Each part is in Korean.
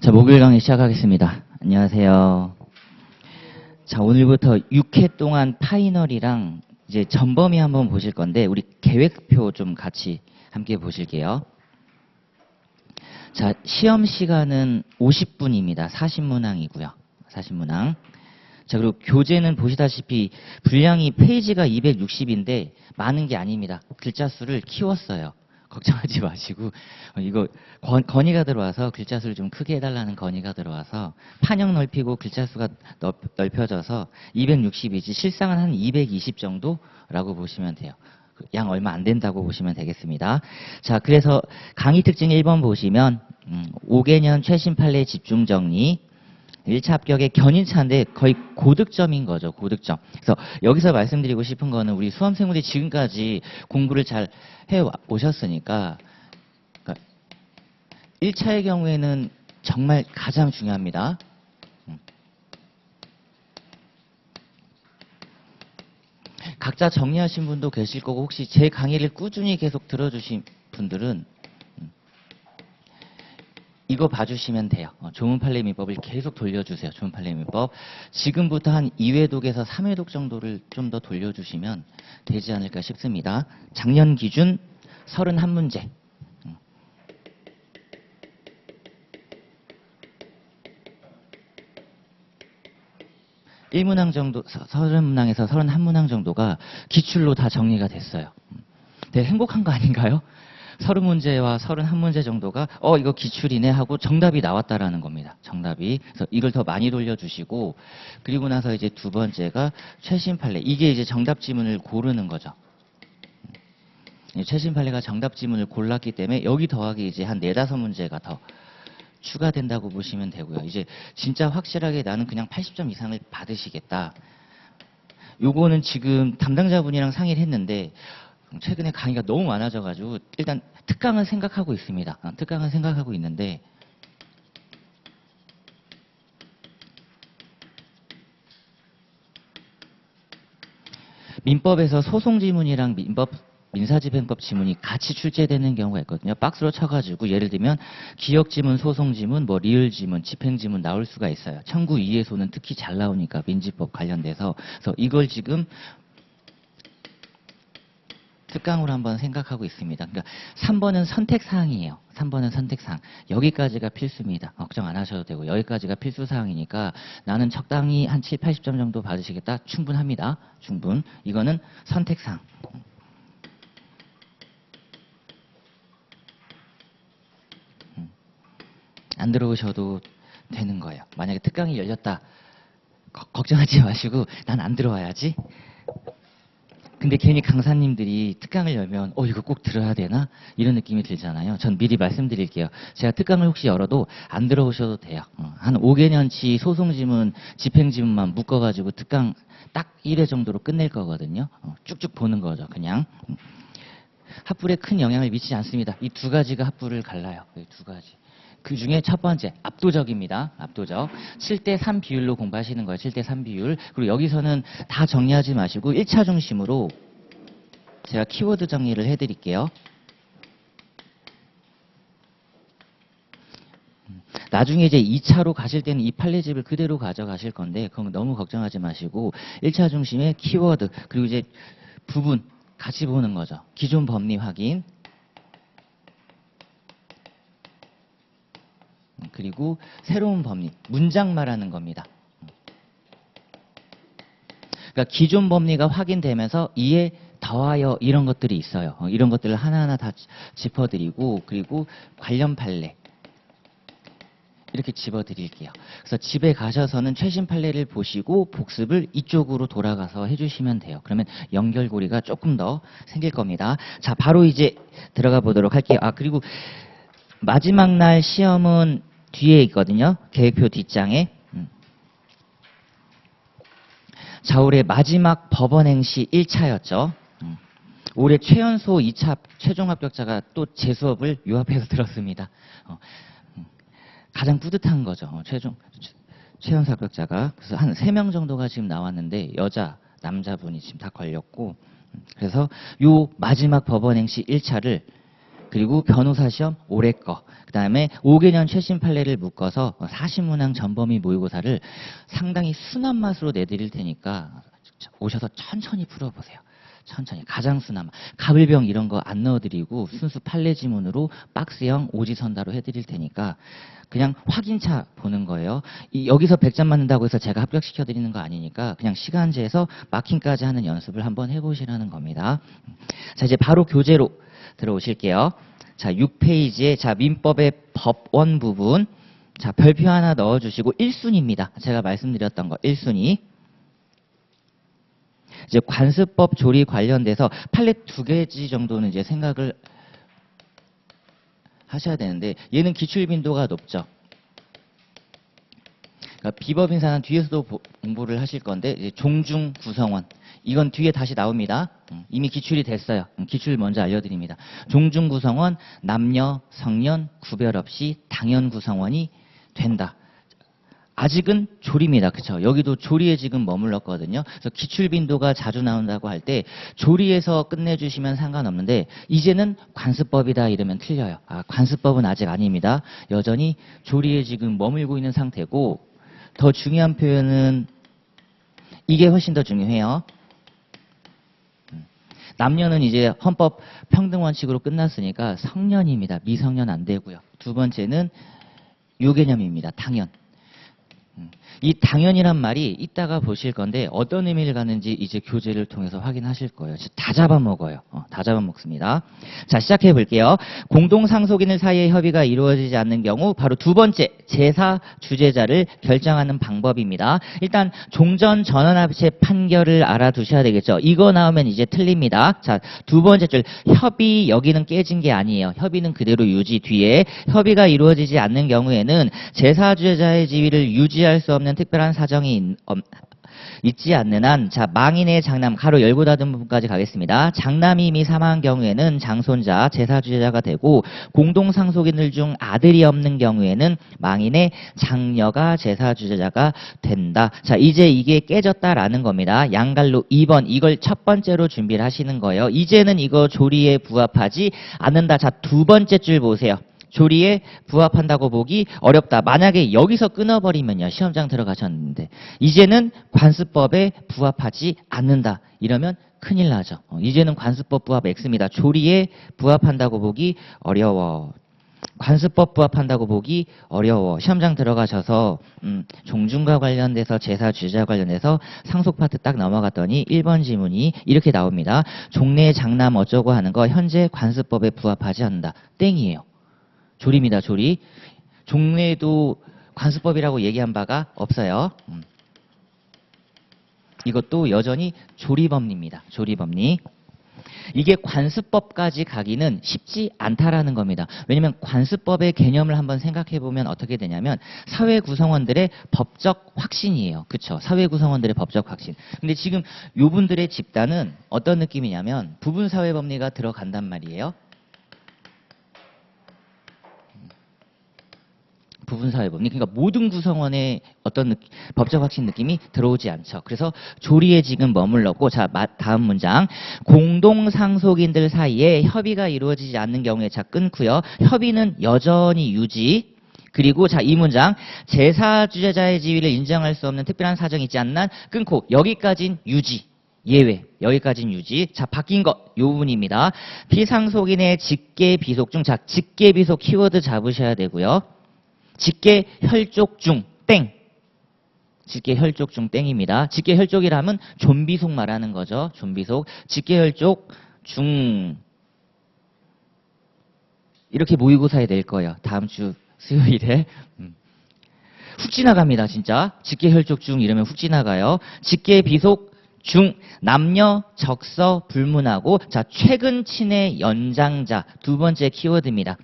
자, 목요일 강의 시작하겠습니다. 안녕하세요. 자, 오늘부터 6회 동안 파이널이랑 이제 전범위 한번 보실 건데, 우리 계획표 좀 같이 함께 보실게요. 자, 시험 시간은 50분입니다. 40문항이고요. 40문항. 자, 그리고 교재는 보시다시피 분량이 페이지가 260인데 많은 게 아닙니다. 글자 수를 키웠어요. 걱정하지 마시고, 이거 건의가 들어와서 글자 수를 좀 크게 해달라는 건의가 들어와서 판형 넓히고 글자 수가 넓혀져서 260이지 실상은 한 220 정도라고 보시면 돼요. 양 얼마 안 된다고 보시면 되겠습니다. 자, 그래서 강의 특징 1번 보시면 5개년 최신 판례 집중 정리, 1차 합격의 견인차인데 거의 고득점인 거죠. 고득점. 그래서 여기서 말씀드리고 싶은 거는 우리 수험생분들이 지금까지 공부를 잘 해오셨으니까 1차의 경우에는 정말 가장 중요합니다. 각자 정리하신 분도 계실 거고 혹시 제 강의를 꾸준히 계속 들어주신 분들은 이거 봐주시면 돼요. 조문 판례 민법을 계속 돌려주세요. 조문 판례 민법. 지금부터 한 2회독에서 3회독 정도를 좀 더 돌려주시면 되지 않을까 싶습니다. 작년 기준 31문제. 1문항 정도, 30문항에서 31문항 정도가 기출로 다 정리가 됐어요. 되게 행복한 거 아닌가요? 30문제와 31문제 정도가 이거 기출이네 하고 정답이 나왔다라는 겁니다. 정답이. 그래서 이걸 더 많이 돌려주시고, 그리고 나서 이제 두 번째가 최신 판례. 이게 이제 정답 지문을 고르는 거죠. 최신 판례가 정답 지문을 골랐기 때문에 여기 더하기 이제 한 4-5문제가 더 추가된다고 보시면 되고요. 이제 진짜 확실하게 나는 그냥 80점 이상을 받으시겠다. 요거는 지금 담당자분이랑 상의를 했는데 최근에 강의가 너무 많아져가지고 일단 특강은 생각하고 있습니다. 특강은 생각하고 있는데 민법에서 소송지문이랑 민사집행법 지문이 같이 출제되는 경우가 있거든요. 박스로 쳐가지고 예를 들면 기억지문, 소송지문, 리을지문, 집행지문 나올 수가 있어요. 청구 이해소는 특히 잘 나오니까 민지법 관련돼서. 그래서 이걸 지금 특강으로 한번 생각하고 있습니다. 그러니까 3번은 선택사항이에요. 3번은 선택사항. 여기까지가 필수입니다. 걱정 안 하셔도 되고 여기까지가 필수사항이니까 나는 적당히 한 7, 80점 정도 받으시겠다. 충분합니다. 충분. 이거는 선택사항. 안 들어오셔도 되는 거예요. 만약에 특강이 열렸다. 걱정하지 마시고 난 안 들어와야지. 근데 괜히 강사님들이 특강을 열면 이거 꼭 들어야 되나? 이런 느낌이 들잖아요. 전 미리 말씀드릴게요. 제가 특강을 혹시 열어도 안 들어오셔도 돼요. 한 5개년치 소송지문, 집행지문만 묶어가지고 특강 딱 1회 정도로 끝낼 거거든요. 쭉쭉 보는 거죠. 그냥. 합불에 큰 영향을 미치지 않습니다. 이 두 가지가 합불을 갈라요. 이 두 가지. 그 중에 첫 번째, 압도적입니다. 압도적. 7대3 비율로 공부하시는 거예요. 7대3 비율. 그리고 여기서는 다 정리하지 마시고 1차 중심으로 제가 키워드 정리를 해드릴게요. 나중에 이제 2차로 가실 때는 이 판례집을 그대로 가져가실 건데 그건 너무 걱정하지 마시고 1차 중심의 키워드 그리고 이제 부분 같이 보는 거죠. 기존 법리 확인. 그리고 새로운 법리, 문장 말하는 겁니다. 그러니까 기존 법리가 확인되면서 이에 더하여 이런 것들이 있어요. 이런 것들을 하나하나 다 짚어드리고 그리고 관련 판례 이렇게 집어드릴게요. 그래서 집에 가셔서는 최신 판례를 보시고 복습을 이쪽으로 돌아가서 해주시면 돼요. 그러면 연결고리가 조금 더 생길 겁니다. 자, 바로 이제 들어가 보도록 할게요. 그리고 마지막 날 시험은 뒤에 있거든요. 계획표 뒷장에. 자, 올해 마지막 법원행시 1차였죠. 올해 최연소 2차 최종 합격자가 또 제 수업을 요 앞에서 들었습니다. 가장 뿌듯한 거죠. 최연소 합격자가. 그래서 한 3명 정도가 지금 나왔는데 여자, 남자분이 지금 다 걸렸고 그래서 요 마지막 법원행시 1차를 그리고 변호사 시험 올해 거. 그다음에 5개년 최신 판례를 묶어서 사신문항 전범위 모의고사를 상당히 순한 맛으로 내드릴 테니까 오셔서 천천히 풀어보세요. 천천히. 가장 순한 맛. 가불병 이런 거 안 넣어드리고 순수 판례 지문으로 박스형 오지선다로 해드릴 테니까 그냥 확인차 보는 거예요. 여기서 100점 맞는다고 해서 제가 합격시켜드리는 거 아니니까 그냥 시간제에서 마킹까지 하는 연습을 한번 해보시라는 겁니다. 자, 이제 바로 교재로 들어오실게요. 자, 6페이지에 자, 민법의 법원 부분. 자, 별표 하나 넣어주시고 1순위입니다. 제가 말씀드렸던 거 1순위. 이제 관습법 조리 관련돼서 판례 2개지 정도는 이제 생각을 하셔야 되는데 얘는 기출 빈도가 높죠. 그러니까 비법인사는 뒤에서도 공부를 하실 건데 이제 종중 구성원 이건 뒤에 다시 나옵니다. 이미 기출이 됐어요. 기출 먼저 알려드립니다. 종중 구성원 남녀 성년 구별 없이 당연 구성원이 된다. 아직은 조리입니다. 그쵸? 여기도 조리에 지금 머물렀거든요. 그래서 기출 빈도가 자주 나온다고 할 때 조리에서 끝내주시면 상관없는데 이제는 관습법이다 이러면 틀려요. 아, 관습법은 아직 아닙니다. 여전히 조리에 지금 머물고 있는 상태고 더 중요한 표현은 이게 훨씬 더 중요해요. 남녀는 이제 헌법 평등 원칙으로 끝났으니까 성년입니다. 미성년 안 되고요. 두 번째는 요 개념입니다. 당연. 이 당연이란 말이 이따가 보실 건데 어떤 의미를 갖는지 이제 교재를 통해서 확인하실 거예요. 다 잡아먹어요. 다 잡아먹습니다. 자, 시작해 볼게요. 공동상속인들 사이의 협의가 이루어지지 않는 경우 바로 두 번째 제사 주재자를 결정하는 방법입니다. 일단 종전 전원합체 판결을 알아두셔야 되겠죠. 이거 나오면 이제 틀립니다. 자, 두 번째 줄 협의 여기는 깨진 게 아니에요. 협의는 그대로 유지 뒤에 협의가 이루어지지 않는 경우에는 제사 주재자의 지위를 유지할 수 없는 특별한 사정이 있지 않는 한, 자, 망인의 장남, 가로 열고 닫은 부분까지 가겠습니다. 장남이 이미 사망한 경우에는 장손자, 제사주재자가 되고, 공동상속인들 중 아들이 없는 경우에는 망인의 장녀가 제사주재자가 된다. 자, 이제 이게 깨졌다라는 겁니다. 양갈로 2번, 이걸 첫 번째로 준비를 하시는 거예요. 이제는 이거 조리에 부합하지 않는다. 자, 두 번째 줄 보세요. 조리에 부합한다고 보기 어렵다. 만약에 여기서 끊어버리면요. 시험장 들어가셨는데 이제는 관습법에 부합하지 않는다. 이러면 큰일 나죠. 이제는 관습법 부합 X입니다. 조리에 부합한다고 보기 어려워. 관습법 부합한다고 보기 어려워. 시험장 들어가셔서 종중과 관련돼서 제사 주재자 관련해서 상속 파트 딱 넘어갔더니 1번 지문이 이렇게 나옵니다. 종래 장남 어쩌고 하는 거 현재 관습법에 부합하지 않는다. 땡이에요. 조리입니다. 조리. 종래도 관습법이라고 얘기한 바가 없어요. 이것도 여전히 조리법리입니다. 조리법리. 이게 관습법까지 가기는 쉽지 않다라는 겁니다. 왜냐하면 관습법의 개념을 한번 생각해 보면 어떻게 되냐면 사회 구성원들의 법적 확신이에요. 그렇죠? 사회 구성원들의 법적 확신. 근데 지금 요분들의 집단은 어떤 느낌이냐면 부분사회법리가 들어간단 말이에요. 부분사회법리. 그러니까 모든 구성원의 어떤 법적 확신 느낌이 들어오지 않죠. 그래서 조리에 지금 머물렀고, 자, 다음 문장. 공동상속인들 사이에 협의가 이루어지지 않는 경우에 자, 끊고요. 협의는 여전히 유지. 그리고 자, 이 문장. 제사주재자의 지위를 인정할 수 없는 특별한 사정이 있지 않는 한 끊고 여기까진 유지. 예외. 여기까지는 유지. 자, 바뀐 것. 요 부분입니다. 피상속인의 직계 비속 중, 자, 직계 비속 키워드 잡으셔야 되고요. 직계 혈족 중 땡. 직계 혈족 중 땡입니다. 직계 혈족이라면 존비속 말하는 거죠. 존비속. 직계 혈족 중 이렇게 모의고사에 낼 거예요. 다음 주 수요일에. 훅 지나갑니다. 진짜. 직계 혈족 중 이러면 훅 지나가요. 직계 비속 중 남녀 적서 불문하고, 자, 최근 친의 연장자 두 번째 키워드입니다.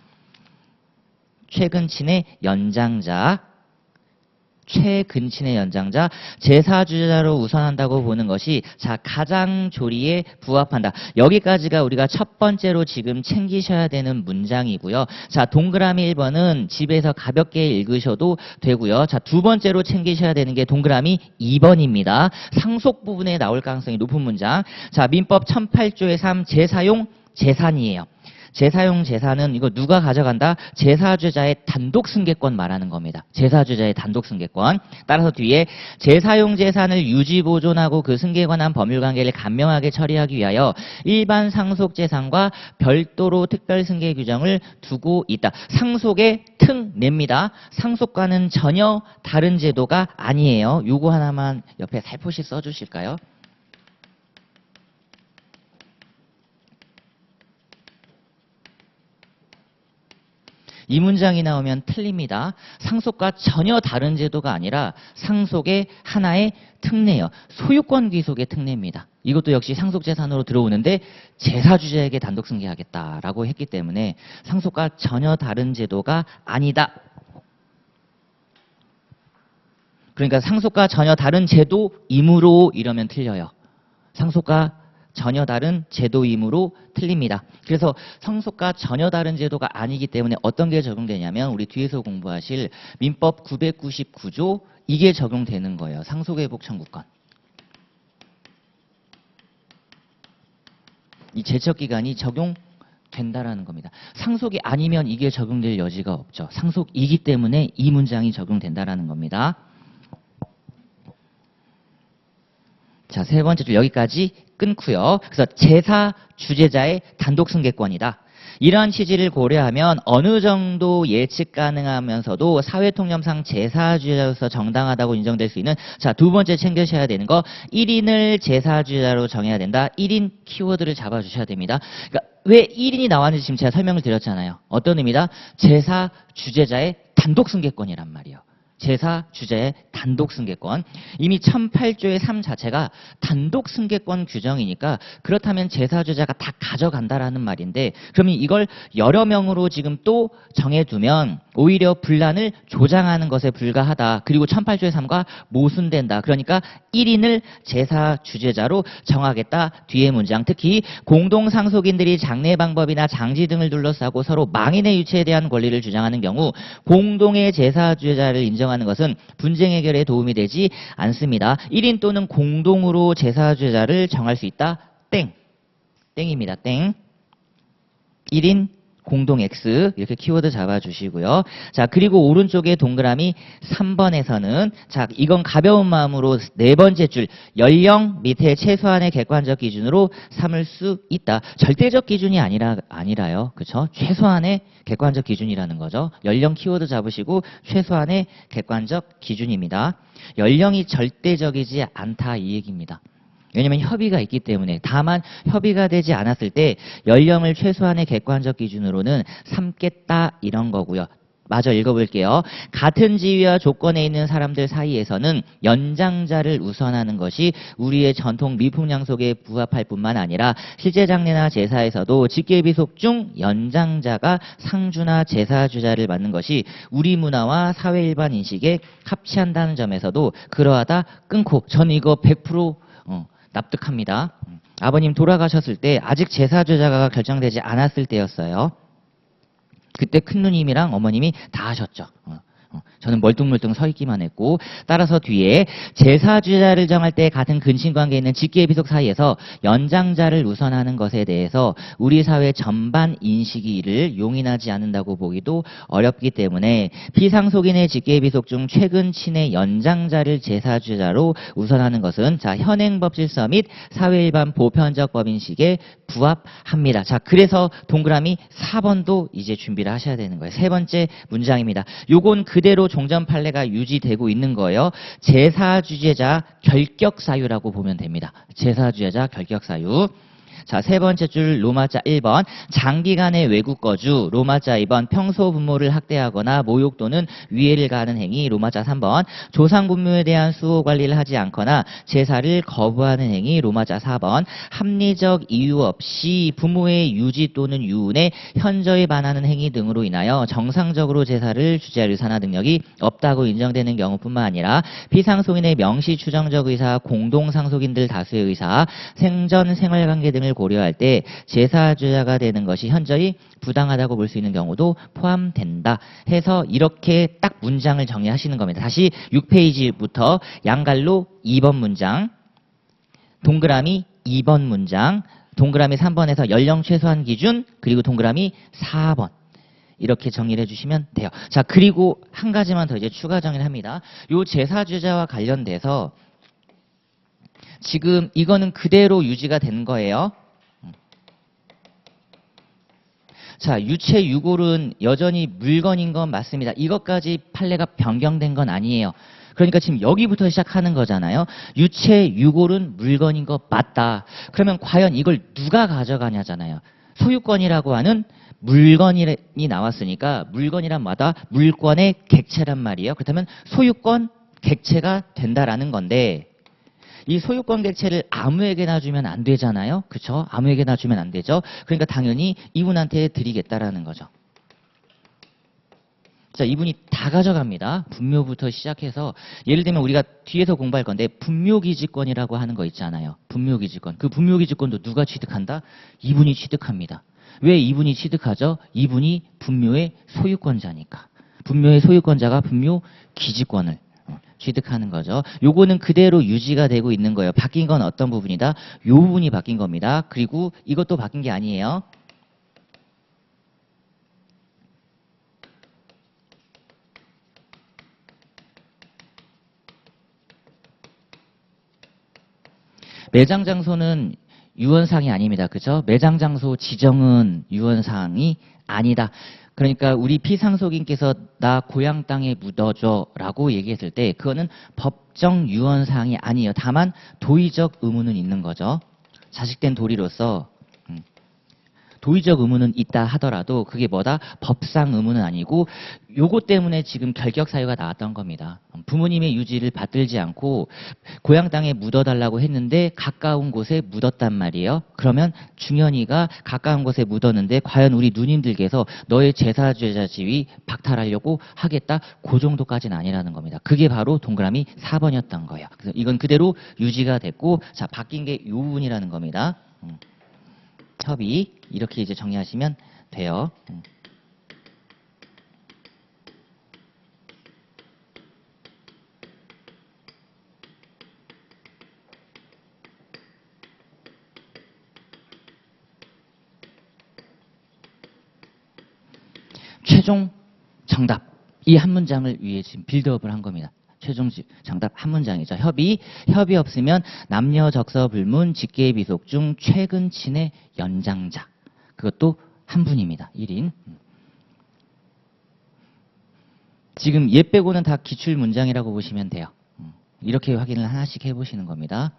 최근 친의 연장자, 최근 친의 연장자, 제사주재자로 우선한다고 보는 것이 자, 가장 조리에 부합한다. 여기까지가 우리가 첫 번째로 지금 챙기셔야 되는 문장이고요. 자, 동그라미 1번은 집에서 가볍게 읽으셔도 되고요. 자, 두 번째로 챙기셔야 되는 게 동그라미 2번입니다. 상속 부분에 나올 가능성이 높은 문장. 자, 민법 1008조의 3 제사용 재산이에요. 재사용 재산은 이거 누가 가져간다? 재사주자의 단독 승계권 말하는 겁니다. 재사주자의 단독 승계권. 따라서 뒤에 재사용 재산을 유지 보존하고 그 승계에 관한 법률 관계를 간명하게 처리하기 위하여 일반 상속 재산과 별도로 특별 승계 규정을 두고 있다. 상속의 특례입니다. 상속과는 전혀 다른 제도가 아니에요. 요거 하나만 옆에 살포시 써주실까요? 이 문장이 나오면 틀립니다. 상속과 전혀 다른 제도가 아니라 상속의 하나의 특례예요. 소유권 귀속의 특례입니다. 이것도 역시 상속재산으로 들어오는데 재사주자에게 단독 승계하겠다라고 했기 때문에 상속과 전혀 다른 제도가 아니다. 그러니까 상속과 전혀 다른 제도이므로 이러면 틀려요. 상속과 전혀 다른 제도이므로 틀립니다. 그래서 상속과 전혀 다른 제도가 아니기 때문에 어떤 게 적용되냐면 우리 뒤에서 공부하실 민법 999조 이게 적용되는 거예요. 상속회복 청구권. 이 제척기간이 적용된다라는 겁니다. 상속이 아니면 이게 적용될 여지가 없죠. 상속이기 때문에 이 문장이 적용된다라는 겁니다. 자, 세 번째 줄 여기까지 끊고요. 그래서 제사 주재자의 단독 승계권이다. 이러한 취지를 고려하면 어느 정도 예측 가능하면서도 사회통념상 제사주자로서 정당하다고 인정될 수 있는 자, 두 번째 챙겨셔야 되는 거 1인을 제사주자로 정해야 된다. 1인 키워드를 잡아주셔야 됩니다. 그러니까 왜 1인이 나왔는지 지금 제가 설명을 드렸잖아요. 어떤 의미다? 제사주재자의 단독 승계권이란 말이에요. 제사 주자의 단독 승계권. 이미 1008조의 3 자체가 단독 승계권 규정이니까 그렇다면 제사주자가 다 가져간다라는 말인데 그러면 이걸 여러 명으로 지금 또 정해두면 오히려 분란을 조장하는 것에 불과하다. 그리고 1008조의 3과 모순된다. 그러니까 1인을 제사주재자로 정하겠다. 뒤의 문장. 특히 공동상속인들이 장래 방법이나 장지 등을 둘러싸고 서로 망인의 유체에 대한 권리를 주장하는 경우 공동의 제사주재자를 인정하는 것은 분쟁 해결에 도움이 되지 않습니다. 1인 또는 공동으로 제사주재자를 정할 수 있다. 땡. 땡입니다. 땡. 1인 공동 X 이렇게 키워드 잡아주시고요. 자, 그리고 오른쪽에 동그라미 3번에서는 자, 이건 가벼운 마음으로 네 번째 줄 연령 밑에 최소한의 객관적 기준으로 삼을 수 있다. 절대적 기준이 아니라요. 그렇죠? 최소한의 객관적 기준이라는 거죠. 연령 키워드 잡으시고 최소한의 객관적 기준입니다. 연령이 절대적이지 않다 이 얘기입니다. 왜냐하면 협의가 있기 때문에 다만 협의가 되지 않았을 때 연령을 최소한의 객관적 기준으로는 삼겠다 이런 거고요. 마저 읽어볼게요. 같은 지위와 조건에 있는 사람들 사이에서는 연장자를 우선하는 것이 우리의 전통 미풍양속에 부합할 뿐만 아니라 실제 장례나 제사에서도 직계비속 중 연장자가 상주나 제사주자를 맡는 것이 우리 문화와 사회 일반 인식에 합치한다는 점에서도 그러하다 끊고 저는 이거 100% 납득합니다. 아버님 돌아가셨을 때 아직 제사주자가 결정되지 않았을 때였어요. 그때 큰누님이랑 어머님이 다 하셨죠. 저는 멀뚱멀뚱 서 있기만 했고 따라서 뒤에 제사주자를 정할 때 같은 근친관계에 있는 직계비속 사이에서 연장자를 우선하는 것에 대해서 우리 사회 전반 인식이 이를 용인하지 않는다고 보기도 어렵기 때문에 피상속인의 직계비속 중 최근 친의 연장자를 제사주자로 우선하는 것은 자 현행법 질서 및 사회 일반 보편적 법인식에 부합합니다. 자 그래서 동그라미 4번도 이제 준비를 하셔야 되는 거예요. 세 번째 문장입니다. 요건 그대로 종전 판례가 유지되고 있는 거예요. 제사주재자 결격사유라고 보면 됩니다. 제사주재자 결격사유. 자, 세 번째 줄 로마자 1번 장기간의 외국 거주 로마자 2번 평소 부모를 학대하거나 모욕 또는 위해를 가하는 행위 로마자 3번 조상 부모에 대한 수호 관리를 하지 않거나 제사를 거부하는 행위 로마자 4번 합리적 이유 없이 부모의 유지 또는 유운에 현저히 반하는 행위 등으로 인하여 정상적으로 제사를 주재할 의사나 능력이 없다고 인정되는 경우뿐만 아니라 피상속인의 명시 추정적 의사 공동상속인들 다수의 의사 생전 생활관계 등을 고려할 때 제사주자가 되는 것이 현저히 부당하다고 볼 수 있는 경우도 포함된다 해서 이렇게 딱 문장을 정리하시는 겁니다. 다시 6페이지부터 양갈로 2번 문장, 동그라미 2번 문장, 동그라미 3번에서 연령 최소한 기준, 그리고 동그라미 4번. 이렇게 정리를 해주시면 돼요. 자, 그리고 한 가지만 더 이제 추가 정리를 합니다. 요 제사주자와 관련돼서 지금 이거는 그대로 유지가 된 거예요. 자, 유체 유골은 여전히 물건인 건 맞습니다. 이것까지 판례가 변경된 건 아니에요. 그러니까 지금 여기부터 시작하는 거잖아요. 유체 유골은 물건인 거 맞다. 그러면 과연 이걸 누가 가져가냐잖아요. 소유권이라고 하는 물건이 나왔으니까 물건이란 뭐다? 물권의 객체란 말이에요. 그렇다면 소유권 객체가 된다라는 건데 이 소유권 객체를 아무에게나 주면 안 되잖아요. 그렇죠? 아무에게나 주면 안 되죠. 그러니까 당연히 이분한테 드리겠다라는 거죠. 자, 이분이 다 가져갑니다. 분묘부터 시작해서 예를 들면 우리가 뒤에서 공부할 건데 분묘기지권이라고 하는 거 있잖아요. 분묘기지권. 그 분묘기지권도 누가 취득한다? 이분이 취득합니다. 왜 이분이 취득하죠? 이분이 분묘의 소유권자니까. 분묘의 소유권자가 분묘기지권을 취득하는 거죠. 요거는 그대로 유지가 되고 있는 거예요. 바뀐 건 어떤 부분이다? 요 부분이 바뀐 겁니다. 그리고 이것도 바뀐 게 아니에요. 매장 장소는 유언사항이 아닙니다. 그죠? 매장 장소 지정은 유언사항이 아니다. 그러니까 우리 피상속인께서 나 고향 땅에 묻어줘 라고 얘기했을 때 그거는 법정 유언사항이 아니에요. 다만 도의적 의무는 있는 거죠. 자식된 도리로서 도의적 의무는 있다 하더라도 그게 뭐다? 법상 의무는 아니고 요것 때문에 지금 결격 사유가 나왔던 겁니다. 부모님의 유지를 받들지 않고 고향 땅에 묻어달라고 했는데 가까운 곳에 묻었단 말이에요. 그러면 중현이가 가까운 곳에 묻었는데 과연 우리 누님들께서 너의 제사죄자 지위 박탈하려고 하겠다? 그 정도까지는 아니라는 겁니다. 그게 바로 동그라미 4번이었던 거예요. 그래서 이건 그대로 유지가 됐고 자 바뀐 게 요 부분이라는 겁니다. 협의 이렇게 이제 정리하시면 돼요. 최종 정답 이 한 문장을 위해 지금 빌드업을 한 겁니다. 최종 정답 한 문장이죠. 협의 없으면 남녀 적서 불문 직계 비속 중 최근 친의 연장자 그것도 한 분입니다. 1인. 지금 얘 빼고는 다 기출 문장이라고 보시면 돼요. 이렇게 확인을 하나씩 해보시는 겁니다.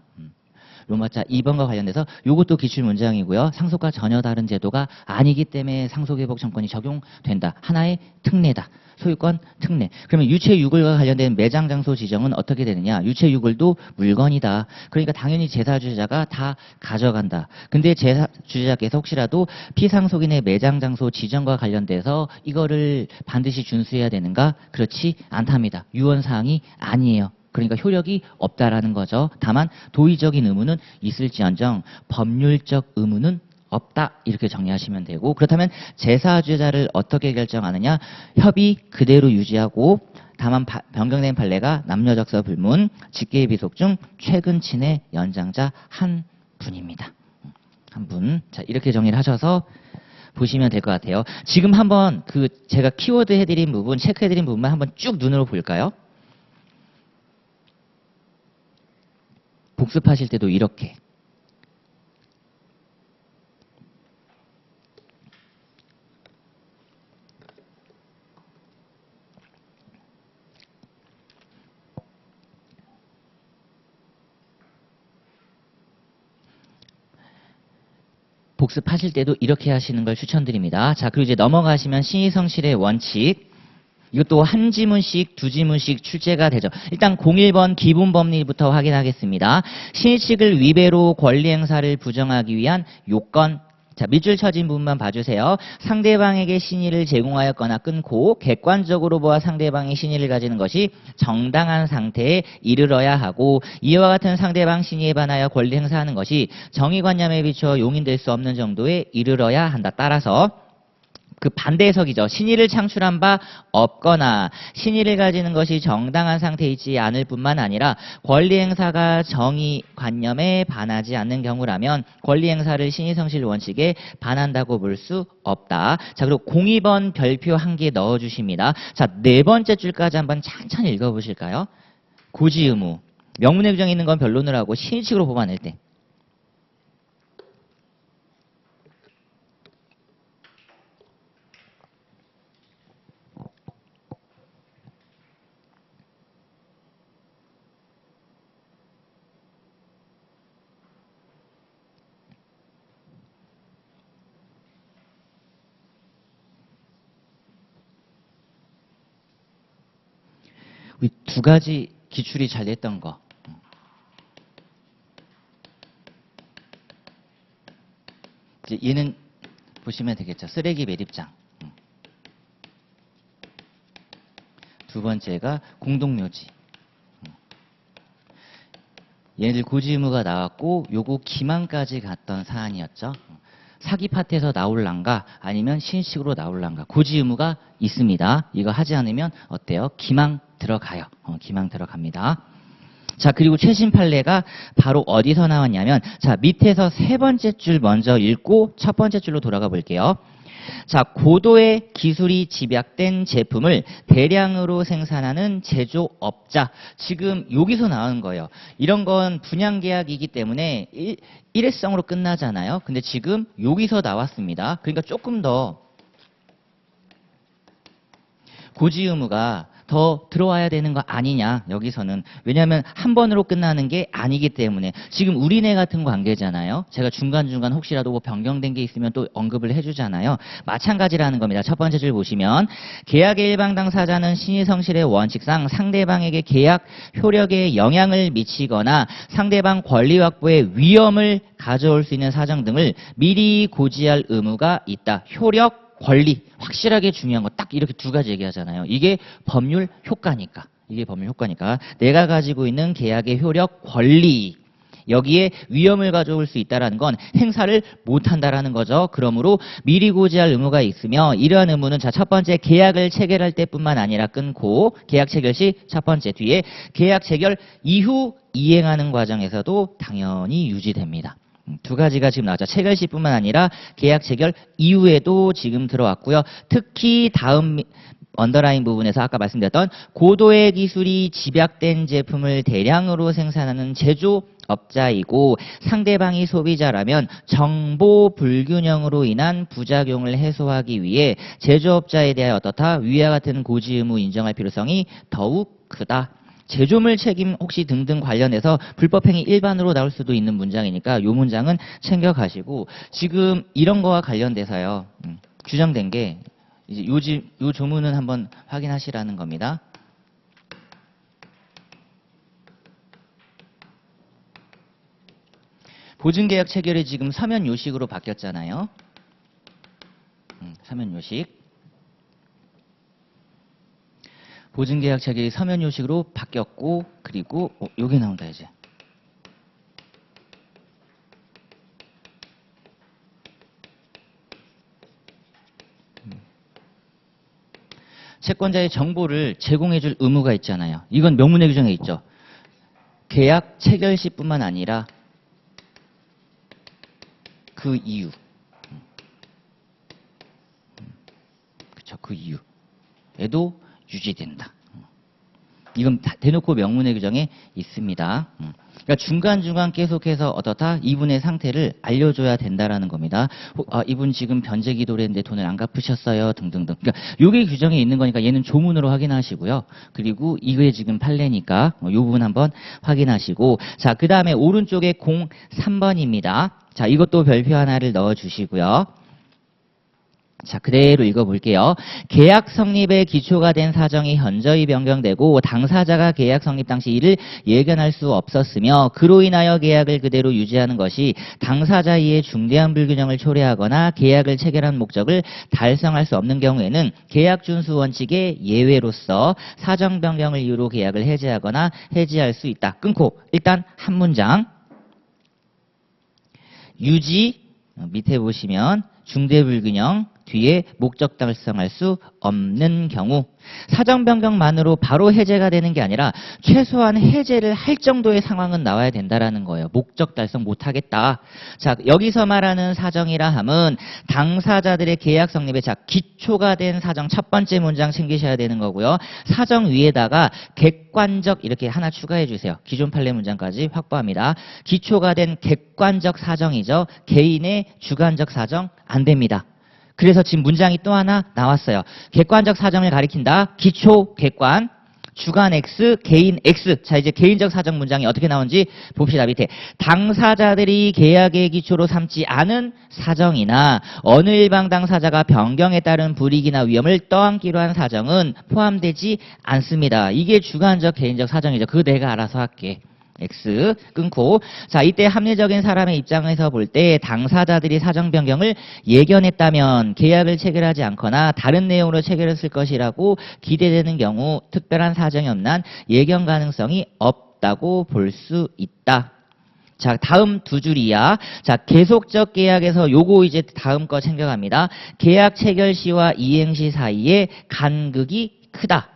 로마자 2번과 관련돼서 이것도 기출 문장이고요. 상속과 전혀 다른 제도가 아니기 때문에 상속회복 정권이 적용된다. 하나의 특례다. 소유권 특례. 그러면 유체유골과 관련된 매장 장소 지정은 어떻게 되느냐? 유체유골도 물건이다. 그러니까 당연히 제사주자가 다 가져간다. 근데 제사주자께서 혹시라도 피상속인의 매장 장소 지정과 관련돼서 이거를 반드시 준수해야 되는가? 그렇지 않답니다. 유언사항이 아니에요. 그러니까 효력이 없다라는 거죠. 다만 도의적인 의무는 있을지언정 법률적 의무는 없다 이렇게 정리하시면 되고 그렇다면 제사주자를 어떻게 결정하느냐 협의 그대로 유지하고 다만 변경된 판례가 남녀적서 불문 직계 비속 중 최근 친의 연장자 한 분입니다. 한 분. 자 이렇게 정리를 하셔서 보시면 될 것 같아요. 지금 한번 그 제가 키워드 해드린 부분 체크해드린 부분만 한번 쭉 눈으로 볼까요? 복습하실 때도 이렇게 복습하실 때도 이렇게 하시는 걸 추천드립니다. 자, 그리고 이제 넘어가시면 신의성실의 원칙. 이것도 한 지문씩, 두 지문씩 출제가 되죠. 일단 01번 기본 법리부터 확인하겠습니다. 신의칙을 위배로 권리 행사를 부정하기 위한 요건. 자, 밑줄 쳐진 부분만 봐주세요. 상대방에게 신의를 제공하였거나 끊고 객관적으로 보아 상대방이 신의를 가지는 것이 정당한 상태에 이르러야 하고 이와 같은 상대방 신의에 반하여 권리 행사하는 것이 정의관념에 비추어 용인될 수 없는 정도에 이르러야 한다. 따라서 그 반대 해석이죠. 신의를 창출한 바 없거나 신의를 가지는 것이 정당한 상태이지 않을 뿐만 아니라 권리행사가 정의관념에 반하지 않는 경우라면 권리행사를 신의성실 원칙에 반한다고 볼 수 없다. 자, 그리고 02번 별표 한 개 넣어주십니다. 자, 네 번째 줄까지 한번 천천히 읽어보실까요? 고지 의무. 명문의 규정에 있는 건 변론을 하고 신의칙으로 뽑아낼 때. 우리 두 가지 기출이 잘 됐던 거. 이제 얘는 보시면 되겠죠. 쓰레기 매립장. 두 번째가 공동묘지. 얘네들 고지 의무가 나왔고 요거 기망까지 갔던 사안이었죠. 사기 파트에서 나올란가 아니면 신식으로 나올란가 고지 의무가 있습니다. 이거 하지 않으면 어때요? 기망 들어가요. 기망 들어갑니다. 자, 그리고 최신 판례가 바로 어디서 나왔냐면 자, 밑에서 세 번째 줄 먼저 읽고 첫 번째 줄로 돌아가 볼게요. 자, 고도의 기술이 집약된 제품을 대량으로 생산하는 제조업자. 지금 여기서 나온 거예요. 이런 건 분양계약이기 때문에 일회성으로 끝나잖아요. 근데 지금 여기서 나왔습니다. 그러니까 조금 더 고지 의무가 더 들어와야 되는 거 아니냐, 여기서는. 왜냐하면 한 번으로 끝나는 게 아니기 때문에. 지금 우리네 같은 관계잖아요. 제가 중간중간 혹시라도 뭐 변경된 게 있으면 또 언급을 해주잖아요. 마찬가지라는 겁니다. 첫 번째 줄 보시면 계약의 일방 당사자는 신의성실의 원칙상 상대방에게 계약 효력에 영향을 미치거나 상대방 권리 확보에 위험을 가져올 수 있는 사정 등을 미리 고지할 의무가 있다. 효력, 권리, 확실하게 중요한 거 딱 이렇게 두 가지 얘기하잖아요. 이게 법률 효과니까. 이게 법률 효과니까. 내가 가지고 있는 계약의 효력, 권리, 여기에 위험을 가져올 수 있다는 건 행사를 못한다라는 거죠. 그러므로 미리 고지할 의무가 있으며 이러한 의무는 자, 첫 번째 계약을 체결할 때뿐만 아니라 끊고 계약 체결 시 첫 번째 뒤에 계약 체결 이후 이행하는 과정에서도 당연히 유지됩니다. 두 가지가 지금 나왔죠. 체결 시뿐만 아니라 계약 체결 이후에도 지금 들어왔고요. 특히 다음 언더라인 부분에서 아까 말씀드렸던 고도의 기술이 집약된 제품을 대량으로 생산하는 제조업자이고 상대방이 소비자라면 정보 불균형으로 인한 부작용을 해소하기 위해 제조업자에 대하여 어떻다? 위와 같은 고지 의무 인정할 필요성이 더욱 크다. 제조물 책임 혹시 등등 관련해서 불법행위 일반으로 나올 수도 있는 문장이니까 이 문장은 챙겨가시고 지금 이런 거와 관련돼서요. 규정된 게 이제 요 조문은 한번 확인하시라는 겁니다. 보증계약 체결이 지금 서면 요식으로 바뀌었잖아요. 서면 요식. 보증계약 체결이 서면 요식으로 바뀌었고, 그리고 요게 나온다 이제. 채권자의 정보를 제공해줄 의무가 있잖아요. 이건 명문의 규정에 있죠. 계약 체결 시뿐만 아니라 그 이유. 그쵸, 그 이유에도 유지된다. 이건 대놓고 명문의 규정에 있습니다. 그러니까 중간중간 계속해서 어떻다? 이분의 상태를 알려줘야 된다라는 겁니다. 이분 지금 변제 기도를 했는데 돈을 안 갚으셨어요. 등등등. 그러니까 이게 규정에 있는 거니까 얘는 조문으로 확인하시고요. 그리고 이게 지금 판례니까 이 부분 한번 확인하시고, 자, 그 다음에 오른쪽에 03번입니다. 자, 이것도 별표 하나를 넣어주시고요. 자, 그대로 읽어볼게요. 계약 성립의 기초가 된 사정이 현저히 변경되고 당사자가 계약 성립 당시 이를 예견할 수 없었으며 그로 인하여 계약을 그대로 유지하는 것이 당사자 이의 중대한 불균형을 초래하거나 계약을 체결한 목적을 달성할 수 없는 경우에는 계약 준수 원칙의 예외로서 사정 변경을 이유로 계약을 해지하거나 해지할 수 있다. 끊고 일단 한 문장. 유지, 밑에 보시면 중대불균형 뒤에 목적 달성할 수 없는 경우 사정 변경만으로 바로 해제가 되는 게 아니라 최소한 해제를 할 정도의 상황은 나와야 된다라는 거예요. 목적 달성 못하겠다. 자, 여기서 말하는 사정이라 함은 당사자들의 계약 성립에 자 기초가 된 사정 첫 번째 문장 챙기셔야 되는 거고요. 사정 위에다가 객관적 이렇게 하나 추가해 주세요. 기존 판례 문장까지 확보합니다. 기초가 된 객관적 사정이죠. 개인의 주관적 사정 안 됩니다. 그래서 지금 문장이 또 하나 나왔어요. 객관적 사정을 가리킨다. 기초 객관, 주관 X, 개인 X. 자, 이제 개인적 사정 문장이 어떻게 나오는지 봅시다. 밑에 당사자들이 계약의 기초로 삼지 않은 사정이나 어느 일방 당사자가 변경에 따른 불이익이나 위험을 떠안기로 한 사정은 포함되지 않습니다. 이게 주관적 개인적 사정이죠. 그거 내가 알아서 할게. X 끊고 자 이때 합리적인 사람의 입장에서 볼 때 당사자들이 사정 변경을 예견했다면 계약을 체결하지 않거나 다른 내용으로 체결했을 것이라고 기대되는 경우 특별한 사정이 없는 한 예견 가능성이 없다고 볼 수 있다. 자, 다음 두 줄이야. 자, 계속적 계약에서 요거 이제 다음 거 챙겨갑니다. 계약 체결 시와 이행 시 사이에 간극이 크다.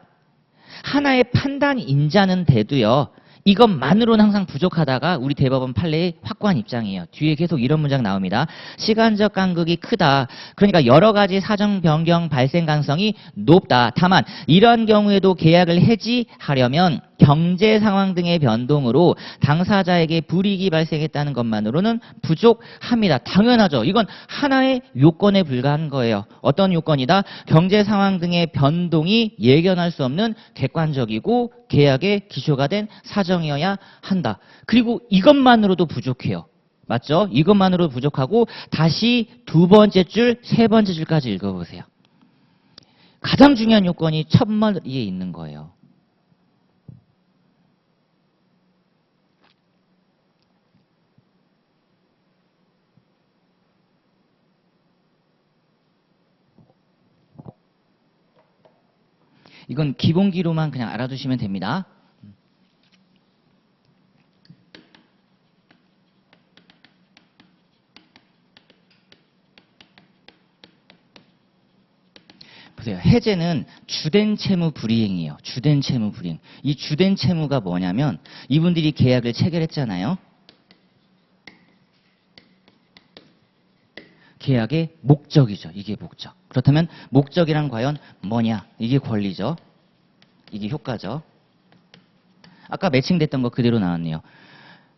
하나의 판단 인자는 돼도요. 이것만으로는 항상 부족하다가 우리 대법원 판례의 확고한 입장이에요. 뒤에 계속 이런 문장 나옵니다. 시간적 간극이 크다. 그러니까 여러 가지 사정 변경 발생 가능성이 높다. 다만 이런 경우에도 계약을 해지하려면 경제 상황 등의 변동으로 당사자에게 불이익이 발생했다는 것만으로는 부족합니다. 당연하죠. 이건 하나의 요건에 불과한 거예요. 어떤 요건이다? 경제 상황 등의 변동이 예견할 수 없는 객관적이고 계약의 기초가 된 사정이어야 한다. 그리고 이것만으로도 부족해요. 맞죠? 이것만으로도 부족하고 다시 두 번째 줄, 세 번째 줄까지 읽어보세요. 가장 중요한 요건이 첫 머리에 있는 거예요. 이건 기본기로만 그냥 알아두시면 됩니다. 보세요. 해제는 주된 채무 불이행이에요. 주된 채무 불이행. 이 주된 채무가 뭐냐면 이분들이 계약을 체결했잖아요. 계약의 목적이죠. 이게 목적. 그렇다면 목적이란 과연 뭐냐? 이게 권리죠. 이게 효과죠. 아까 매칭됐던 거 그대로 나왔네요.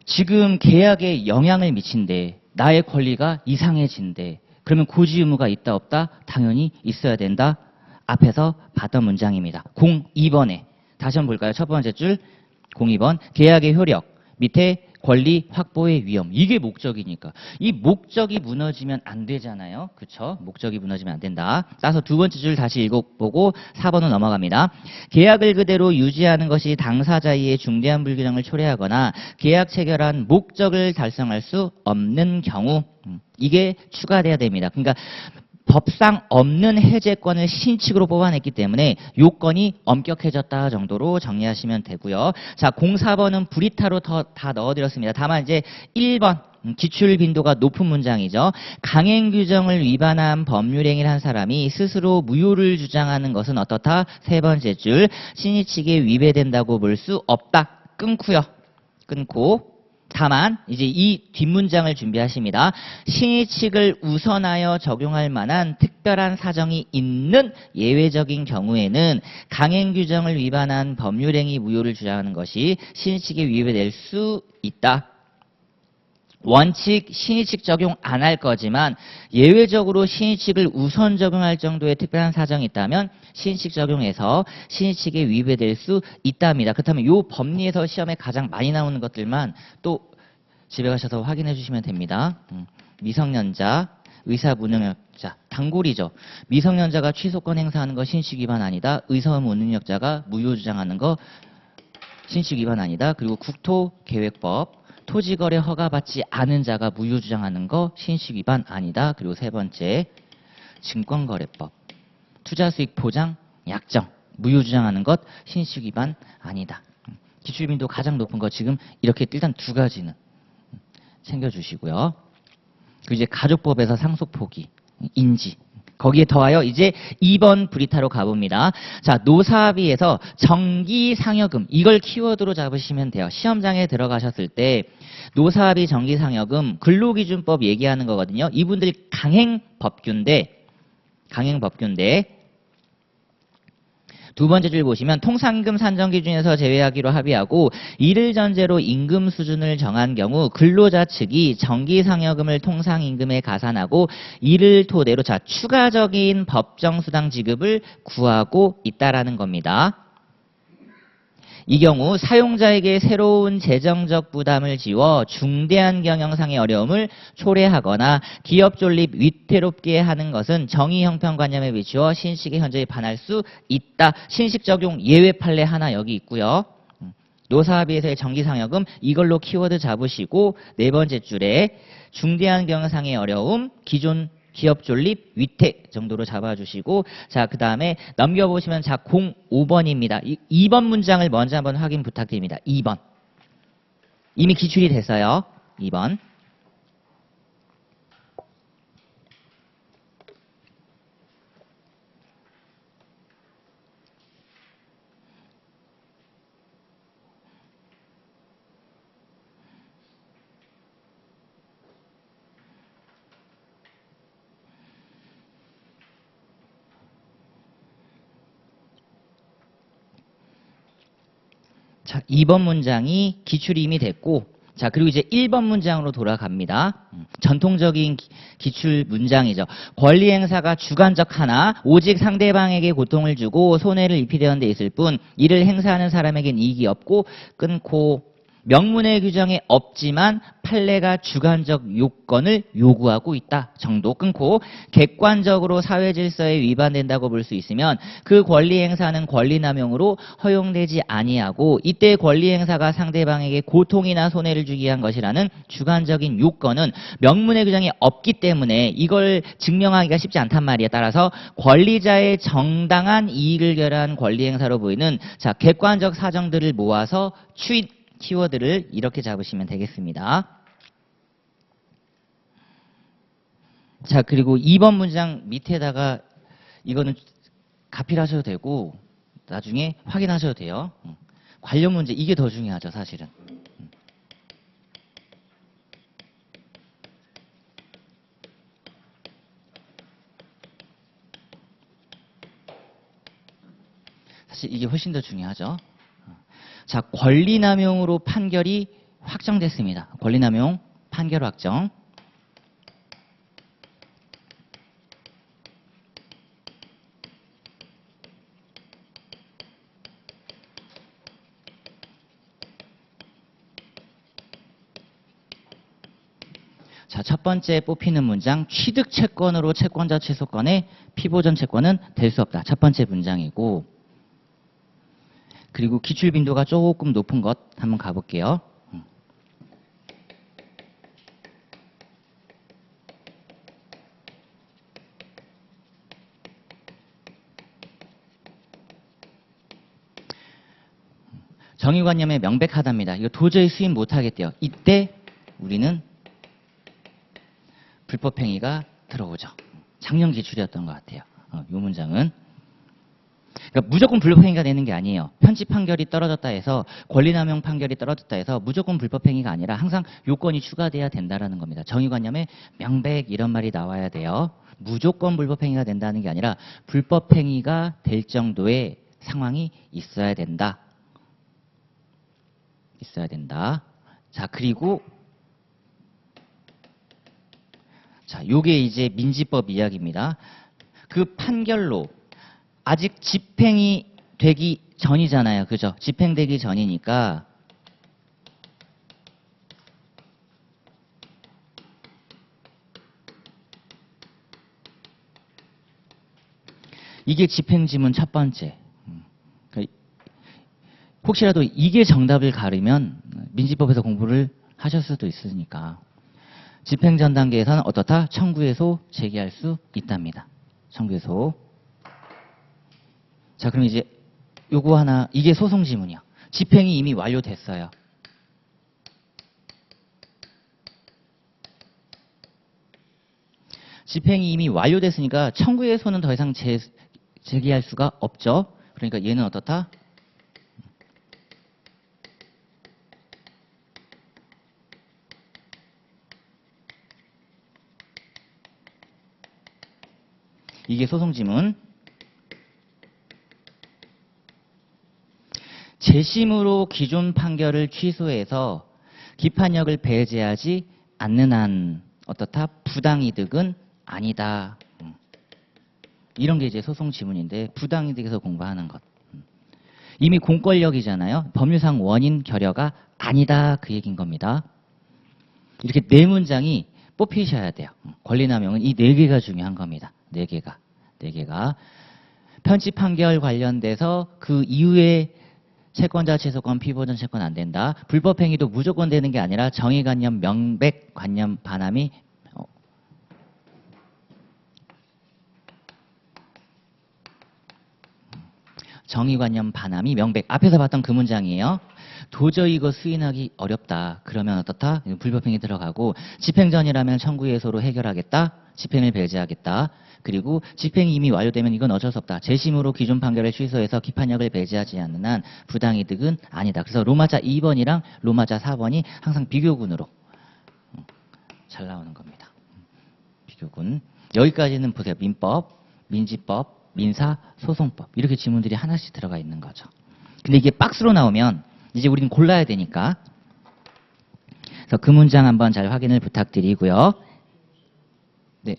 지금 계약에 영향을 미친대. 나의 권리가 이상해진대. 그러면 고지 의무가 있다 없다? 당연히 있어야 된다. 앞에서 봤던 문장입니다. 02번에 다시 한번 볼까요? 첫 번째 줄 02번 계약의 효력 밑에 권리 확보의 위험. 이게 목적이니까. 이 목적이 무너지면 안 되잖아요. 그쵸? 목적이 무너지면 안 된다. 따라서 두 번째 줄 다시 읽어보고 4번으로 넘어갑니다. 계약을 그대로 유지하는 것이 당사자의 중대한 불균형을 초래하거나 계약 체결한 목적을 달성할 수 없는 경우 이게 추가돼야 됩니다. 그러니까 법상 없는 해제권을 신칙으로 뽑아냈기 때문에 요건이 엄격해졌다 정도로 정리하시면 되고요. 자, 04번은 불이타로 다 넣어드렸습니다. 다만 이제 1번 기출 빈도가 높은 문장이죠. 강행 규정을 위반한 법률행위를 한 사람이 스스로 무효를 주장하는 것은 어떻다? 세 번째 줄 신의 측에 위배된다고 볼 수 없다. 끊고요. 끊고 다만 이제 이 뒷문장을 준비하십니다. 신의 측을 우선하여 적용할 만한 특별한 사정이 있는 예외적인 경우에는 강행 규정을 위반한 법률행위 무효를 주장하는 것이 신의 측에 위배될 수 있다. 원칙 신의칙 적용 안 할 거지만 예외적으로 신의칙을 우선 적용할 정도의 특별한 사정이 있다면 신의칙 적용해서 신의칙에 위배될 수 있답니다. 그렇다면 이 법리에서 시험에 가장 많이 나오는 것들만 또 집에 가셔서 확인해 주시면 됩니다. 미성년자, 의사무능력자, 단골이죠. 미성년자가 취소권 행사하는 거 신의칙 위반 아니다. 의사무능력자가 무효 주장하는 거 신의칙 위반 아니다. 그리고 국토계획법 토지거래 허가받지 않은 자가 무효 주장하는 거 신의칙 위반 아니다. 그리고 세 번째 증권거래법 투자수익 보장 약정 무효 주장하는 것 신의칙 위반 아니다. 기출빈도 가장 높은 거 지금 이렇게 일단 두 가지는 챙겨주시고요. 그리고 이제 가족법에서 상속 포기 인지 거기에 더하여 이제 2번 브리타로 가봅니다. 자, 노사합의에서 정기상여금, 이걸 키워드로 잡으시면 돼요. 시험장에 들어가셨을 때 노사합의 정기상여금 근로기준법 얘기하는 거거든요. 이분들 강행법규인데 두 번째 줄 보시면 통상임금 산정 기준에서 제외하기로 합의하고 이를 전제로 임금 수준을 정한 경우 근로자 측이 정기상여금을 통상임금에 가산하고 이를 토대로 자 추가적인 법정수당 지급을 구하고 있다라는 겁니다. 이 경우 사용자에게 새로운 재정적 부담을 지워 중대한 경영상의 어려움을 초래하거나 기업 존립 위태롭게 하는 것은 정의 형평관념에 비추어 신식의 현저히 반할 수 있다. 신식 적용 예외 판례 하나 여기 있고요. 노사합의에서의 정기상여금 이걸로 키워드 잡으시고 네 번째 줄에 중대한 경영상의 어려움, 기존 기업 존립, 위태 정도로 잡아주시고 자, 그 다음에 넘겨보시면 자, 05번입니다. 2번 문장을 먼저 한번 확인 부탁드립니다. 2번. 이미 기출이 됐어요. 2번. 자, 2번 문장이 기출이 이미 됐고 자, 그리고 이제 1번 문장으로 돌아갑니다. 전통적인 기출 문장이죠. 권리 행사가 주관적하나 오직 상대방에게 고통을 주고 손해를 입히려는 데 있을 뿐 이를 행사하는 사람에겐 이익이 없고 끊고 명문의 규정에 없지만 판례가 주관적 요건을 요구하고 있다 정도 끊고 객관적으로 사회 질서에 위반된다고 볼 수 있으면 그 권리 행사는 권리 남용으로 허용되지 아니하고 이때 권리 행사가 상대방에게 고통이나 손해를 주기 위한 것이라는 주관적인 요건은 명문의 규정에 없기 때문에 이걸 증명하기가 쉽지 않단 말이에요. 따라서 권리자의 정당한 이익을 결한 권리 행사로 보이는 자 객관적 사정들을 모아서 추인 키워드를 이렇게 잡으시면 되겠습니다. 자, 그리고 2번 문장 밑에다가 이거는 가필하셔도 되고 나중에 확인하셔도 돼요. 관련 문제 이게 더 중요하죠, 사실은. 사실 이게 훨씬 더 중요하죠. 자, 권리남용으로 판결이 확정됐습니다. 권리남용 판결 확정. 자, 첫 번째 뽑히는 문장 취득 채권으로 채권자 취소권의 피보전 채권은 될 수 없다. 첫 번째 문장이고 그리고 기출 빈도가 조금 높은 것 한번 가볼게요. 정의관념에 명백하답니다. 이거 도저히 수입 못하겠대요. 이때 우리는 불법행위가 들어오죠. 작년 기출이었던 것 같아요. 이 문장은. 그러니까 무조건 불법행위가 되는 게 아니에요. 편집 판결이 떨어졌다 해서 권리남용 판결이 떨어졌다 해서 무조건 불법행위가 아니라 항상 요건이 추가돼야 된다는 겁니다. 정의관념에 명백 이런 말이 나와야 돼요. 무조건 불법행위가 된다는 게 아니라 불법행위가 될 정도의 상황이 있어야 된다. 있어야 된다. 자, 그리고 자, 요게 이제 민지법 이야기입니다. 그 판결로 아직 집행이 되기 전이잖아요. 그죠? 집행되기 전이니까 이게 집행지문 첫 번째. 혹시라도 이게 정답을 가르면 민지법에서 공부를 하실 수도 있으니까 집행 전 단계에서는 어떻다? 청구해소 제기할 수 있답니다. 청구해소. 자, 그럼 이제 요거 하나, 이게 소송 지문이요. 집행이 이미 완료됐어요. 집행이 이미 완료됐으니까 청구예소는 더 이상 제기할 수가 없죠. 그러니까 얘는 어떻다? 이게 소송지문. 재심으로 기존 판결을 취소해서 기판력을 배제하지 않는 한 어떻다? 부당이득은 아니다. 이런 게 이제 소송지문인데 부당이득에서 공부하는 것. 이미 공권력이잖아요. 법률상 원인 결여가 아니다. 그 얘기인 겁니다. 이렇게 네 문장이 뽑히셔야 돼요. 권리남용은 이 네 개가 중요한 겁니다. 네 개가. 편집 판결 관련돼서 그 이후에 채권자 취소권, 피보전 채권 안 된다. 불법행위도 무조건 되는 게 아니라 정의관념, 명백관념, 반함이 정의관념, 반함이 명백. 앞에서 봤던 그 문장이에요. 도저히 이거 수인하기 어렵다. 그러면 어떻다? 불법행위 들어가고 집행전이라면 청구예소로 해결하겠다. 집행을 배제하겠다. 그리고 집행이 이미 완료되면 이건 어쩔 수 없다. 재심으로 기존 판결을 취소해서 기판력을 배제하지 않는 한 부당이득은 아니다. 그래서 로마자 2번이랑 로마자 4번이 항상 비교군으로 잘 나오는 겁니다. 비교군. 여기까지는 보세요. 민법, 민지법, 민사, 소송법 이렇게 지문들이 하나씩 들어가 있는 거죠. 근데 이게 박스로 나오면 이제 우리는 골라야 되니까 그래서 그 문장 한번 잘 확인을 부탁드리고요. 네.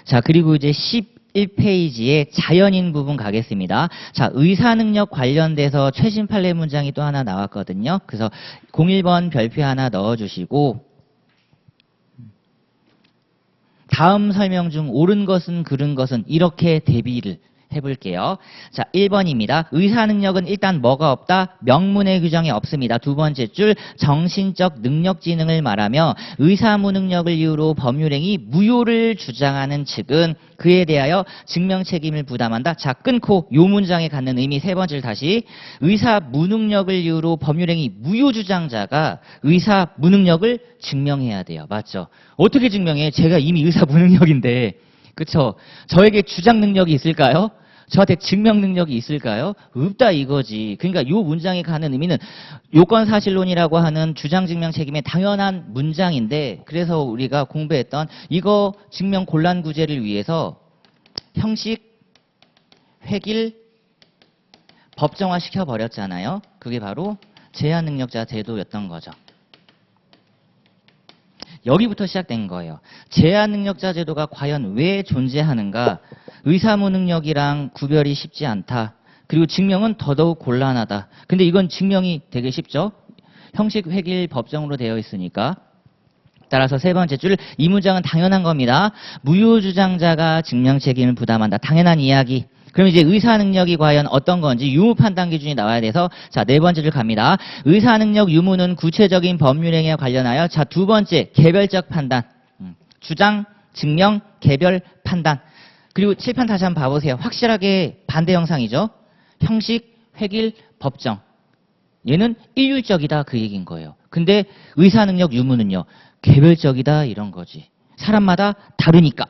자, 그리고 이제 11페이지에 자연인 부분 가겠습니다. 자, 의사능력 관련돼서 최신 판례 문장이 또 하나 나왔거든요. 그래서 01번 별표 하나 넣어주시고 다음 설명 중 옳은 것은 그른 것은 이렇게 대비를 해볼게요. 자, 1번입니다. 의사능력은 일단 뭐가 없다? 명문의 규정이 없습니다. 두 번째 줄 정신적 능력지능을 말하며 의사무능력을 이유로 법률행위 무효를 주장하는 측은 그에 대하여 증명책임을 부담한다. 자, 끊고 요 문장에 갖는 의미 세 번째를 다시 의사무능력을 이유로 법률행위 무효 주장자가 의사무능력을 증명해야 돼요. 맞죠? 어떻게 증명해? 제가 이미 의사무능력인데 그쵸? 저에게 주장 능력이 있을까요? 저한테 증명 능력이 있을까요? 없다 이거지. 그러니까 이 문장에 가는 의미는 요건사실론이라고 하는 주장 증명 책임의 당연한 문장인데 그래서 우리가 공부했던 이거 증명 곤란 구제를 위해서 형식, 획일, 법정화 시켜버렸잖아요. 그게 바로 제한능력자 제도였던 거죠. 여기부터 시작된 거예요. 제한능력자 제도가 과연 왜 존재하는가? 의사무능력이랑 구별이 쉽지 않다. 그리고 증명은 더더욱 곤란하다. 근데 이건 증명이 되게 쉽죠? 형식, 획일, 법정으로 되어 있으니까. 따라서 세 번째 줄, 이 문장은 당연한 겁니다. 무효주장자가 증명 책임을 부담한다. 당연한 이야기. 그럼 이제 의사능력이 과연 어떤 건지 유무 판단 기준이 나와야 돼서 자, 네 번째 줄 갑니다. 의사능력 유무는 구체적인 법률행위와 관련하여 자, 두 번째 개별적 판단. 주장, 증명, 개별 판단. 그리고 칠판 다시 한번 봐보세요. 확실하게 반대 형상이죠. 형식, 획일, 법정. 얘는 일률적이다 그 얘기인 거예요. 근데 의사능력 유무는요. 개별적이다 이런 거지. 사람마다 다르니까.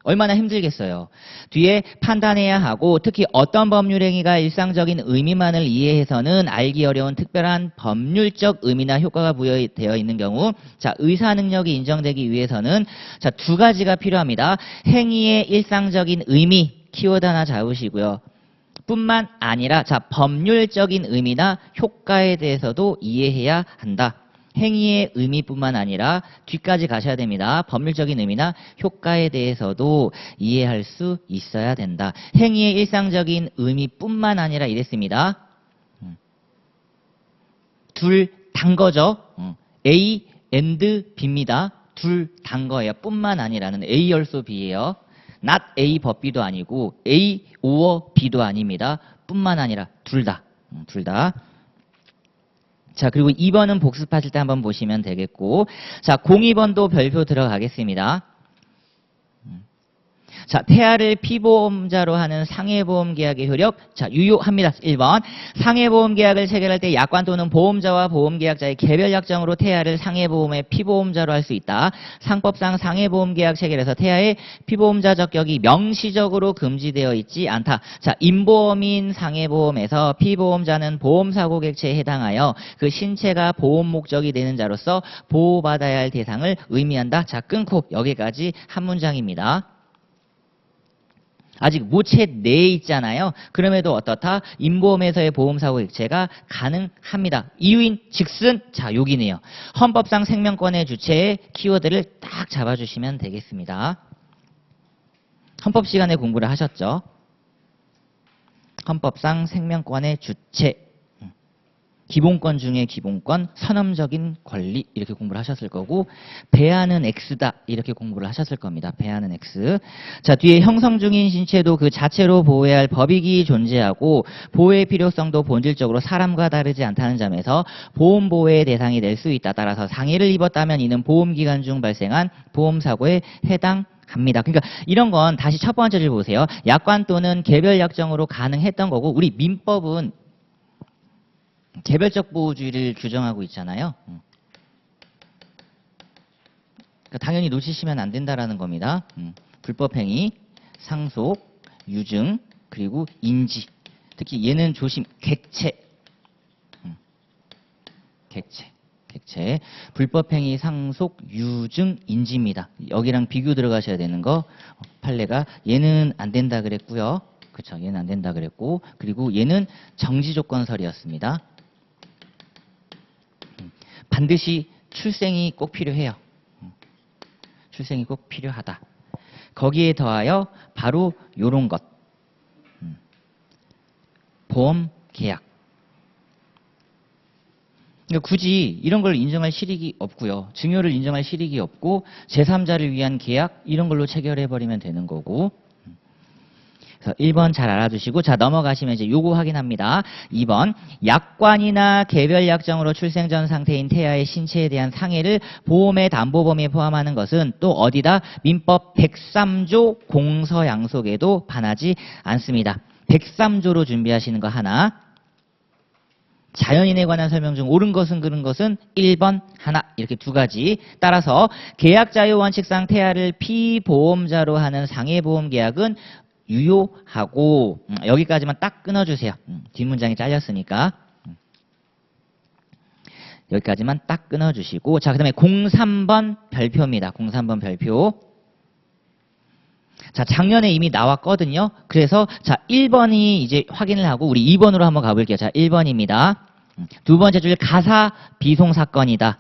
얼마나 힘들겠어요. 뒤에 판단해야 하고 특히 어떤 법률행위가 일상적인 의미만을 이해해서는 알기 어려운 특별한 법률적 의미나 효과가 부여되어 있는 경우 자, 의사능력이 인정되기 위해서는 자, 두 가지가 필요합니다. 행위의 일상적인 의미 키워드 하나 잡으시고요. 뿐만 아니라 자, 법률적인 의미나 효과에 대해서도 이해해야 한다. 행위의 의미뿐만 아니라 뒤까지 가셔야 됩니다. 법률적인 의미나 효과에 대해서도 이해할 수 있어야 된다. 행위의 일상적인 의미뿐만 아니라 이랬습니다. 둘 단 거죠. A and B입니다. 둘 단 거예요. 뿐만 아니라는 A also B예요. not A but B도 아니고 A or B도 아닙니다. 뿐만 아니라 둘 다. 둘 다. 자, 그리고 2번은 복습하실 때 한번 보시면 되겠고 자, 02번도 별표 들어가겠습니다. 자, 태아를 피보험자로 하는 상해보험 계약의 효력. 자, 유효합니다. 1번. 상해보험 계약을 체결할 때 약관 또는 보험자와 보험계약자의 개별 약정으로 태아를 상해보험의 피보험자로 할 수 있다. 상법상 상해보험 계약 체결에서 태아의 피보험자 적격이 명시적으로 금지되어 있지 않다. 자, 임보험인 상해보험에서 피보험자는 보험사고 객체에 해당하여 그 신체가 보험 목적이 되는 자로서 보호받아야 할 대상을 의미한다. 자, 끊고 여기까지 한 문장입니다. 아직 모체 내에 있잖아요. 그럼에도 어떻다? 임보험에서의 보험사고 객체가 가능합니다. 이유인 즉슨 자 여기네요. 헌법상 생명권의 주체의 키워드를 딱 잡아주시면 되겠습니다. 헌법 시간에 공부를 하셨죠? 헌법상 생명권의 주체, 기본권 중에 기본권, 선언적인 권리 이렇게 공부를 하셨을 거고 배하는 X다 이렇게 공부를 하셨을 겁니다. 배하는 X. 자, 뒤에 형성 중인 신체도 그 자체로 보호해야 할 법익이 존재하고 보호의 필요성도 본질적으로 사람과 다르지 않다는 점에서 보험 보호의 대상이 될 수 있다. 따라서 상해를 입었다면 이는 보험기간 중 발생한 보험사고에 해당합니다. 그러니까 이런 건 다시 첫 번째를 보세요. 약관 또는 개별 약정으로 가능했던 거고 우리 민법은 개별적 보호주의를 규정하고 있잖아요. 그러니까 당연히 놓치시면 안 된다라는 겁니다. 불법행위, 상속, 유증, 그리고 인지. 특히 얘는 조심, 객체. 객체. 불법행위, 상속, 유증, 인지입니다. 여기랑 비교 들어가셔야 되는 거. 판례가 얘는 안 된다 그랬고요. 그쵸, 얘는 안 된다 그랬고. 그리고 얘는 정지조건설이었습니다. 반드시 출생이 꼭 필요해요. 출생이 꼭 필요하다. 거기에 더하여 바로 요런 것. 보험 계약. 그러니까 굳이 이런 걸 인정할 실익이 없고요. 증여를 인정할 실익이 없고 제3자를 위한 계약 이런 걸로 체결해버리면 되는 거고. 그래서 1번 잘 알아두시고 자 넘어가시면 이제 요거 확인합니다. 2번 약관이나 개별 약정으로 출생 전 상태인 태아의 신체에 대한 상해를 보험의 담보범위에 포함하는 것은 또 어디다? 민법 103조 공서양속에도 반하지 않습니다. 103조로 준비하시는 거 하나. 자연인에 관한 설명 중 옳은 것은 그른 것은 1번 하나 이렇게 두 가지. 따라서 계약자의 원칙상 태아를 피보험자로 하는 상해보험 계약은 유효하고 여기까지만 딱 끊어주세요. 뒷문장이 잘렸으니까. 여기까지만 딱 끊어주시고 자 그다음에 03번 별표입니다. 03번 별표. 자 작년에 이미 나왔거든요. 그래서 자 1번이 이제 확인을 하고 우리 2번으로 한번 가볼게요. 자 1번입니다. 두 번째 줄 가사 비송 사건이다.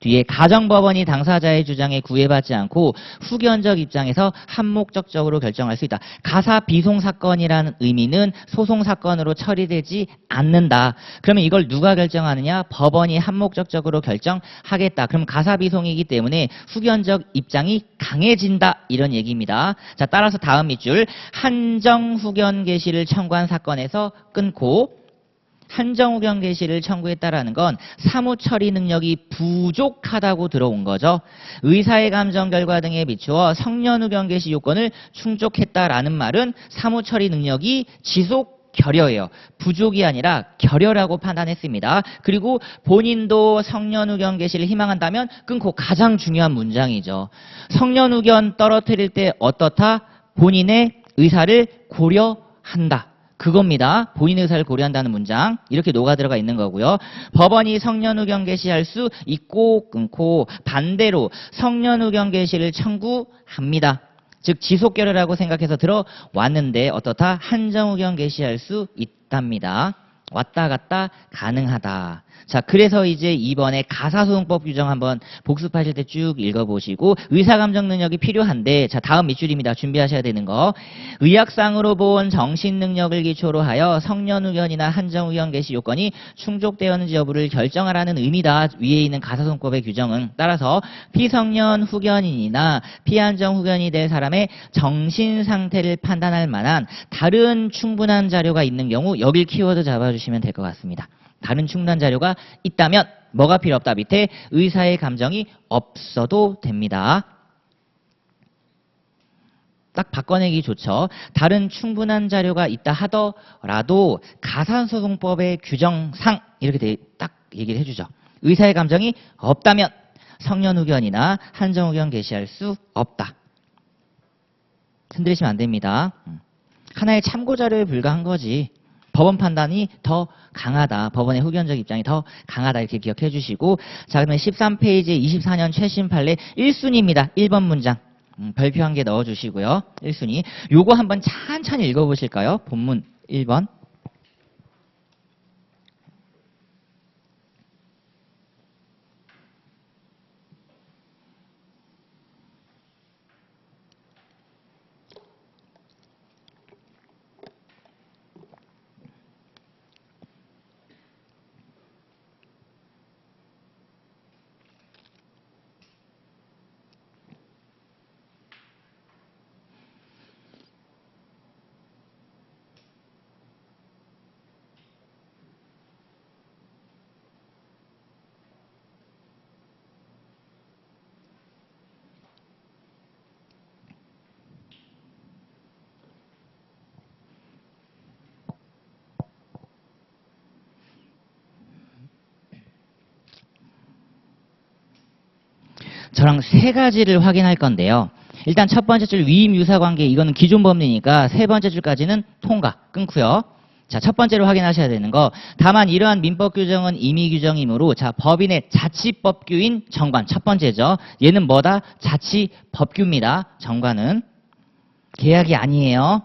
뒤에 가정법원이 당사자의 주장에 구애받지 않고 후견적 입장에서 한목적적으로 결정할 수 있다. 가사 비송 사건이라는 의미는 소송 사건으로 처리되지 않는다. 그러면 이걸 누가 결정하느냐? 법원이 한목적적으로 결정하겠다. 그럼 가사 비송이기 때문에 후견적 입장이 강해진다. 이런 얘기입니다. 자, 따라서 다음 밑줄 한정 후견 개시를 청구한 사건에서 끊고 한정후견 개시를 청구했다라는 건 사무처리 능력이 부족하다고 들어온 거죠. 의사의 감정 결과 등에 비추어 성년후견 개시 요건을 충족했다라는 말은 사무처리 능력이 지속 결여예요. 부족이 아니라 결여라고 판단했습니다. 그리고 본인도 성년후견 개시를 희망한다면 끊고 가장 중요한 문장이죠. 성년후견 떨어뜨릴 때 어떻다? 본인의 의사를 고려한다. 그겁니다. 본인의 의사를 고려한다는 문장 이렇게 녹아들어가 있는 거고요. 법원이 성년후견 개시할 수 있고 끊고 반대로 성년후견 개시를 청구합니다. 즉 지속결여라고 생각해서 들어왔는데 어떻다? 한정후견 개시할 수 있답니다. 왔다 갔다 가능하다. 자, 그래서 이제 2번에 가사소송법 규정 한번 복습하실 때 쭉 읽어보시고 의사감정 능력이 필요한데 자, 다음 밑줄입니다. 준비하셔야 되는 거. 의학상으로 본 정신능력을 기초로 하여 성년후견이나 한정후견 개시 요건이 충족되었는지 여부를 결정하라는 의미다. 위에 있는 가사소송법의 규정은 따라서 피성년 후견인이나 피한정 후견이 될 사람의 정신상태를 판단할 만한 다른 충분한 자료가 있는 경우 여길 키워드 잡아주시면 될 것 같습니다. 다른 충분한 자료가 있다면 뭐가 필요 없다. 밑에 의사의 감정이 없어도 됩니다. 딱 바꿔내기 좋죠. 다른 충분한 자료가 있다 하더라도 가산소송법의 규정상 이렇게 딱 얘기를 해주죠. 의사의 감정이 없다면 성년 후견이나 한정 후견 개시할 수 없다. 흔들리시면 안 됩니다. 하나의 참고 자료에 불과한 거지. 법원 판단이 더 강하다. 법원의 후견적 입장이 더 강하다. 이렇게 기억해 주시고, 자, 그러면 13페이지 24년 최신 판례 1순위입니다. 1번 문장. 별표 한 개 넣어주시고요. 1순위. 요거 한번 찬찬히 읽어보실까요? 본문 1번. 저랑 세 가지를 확인할 건데요. 일단 첫 번째 줄 위임 유사 관계, 이거는 기존 법리니까 세 번째 줄까지는 통과, 끊고요. 자, 첫 번째로 확인하셔야 되는 거, 다만 이러한 민법 규정은 임의 규정이므로, 자, 법인의 자치법규인 정관, 첫 번째죠. 얘는 뭐다? 자치법규입니다. 정관은 계약이 아니에요.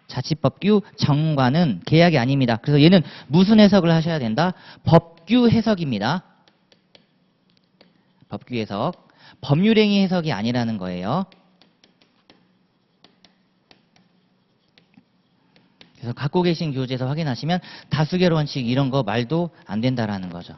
자치법규 정관은 계약이 아닙니다. 그래서 얘는 무슨 해석을 하셔야 된다? 법규 해석입니다. 법규 해석. 법률행위 해석이 아니라는 거예요. 그래서 갖고 계신 교재에서 확인하시면 다수결 원칙 이런 거 말도 안 된다라는 거죠.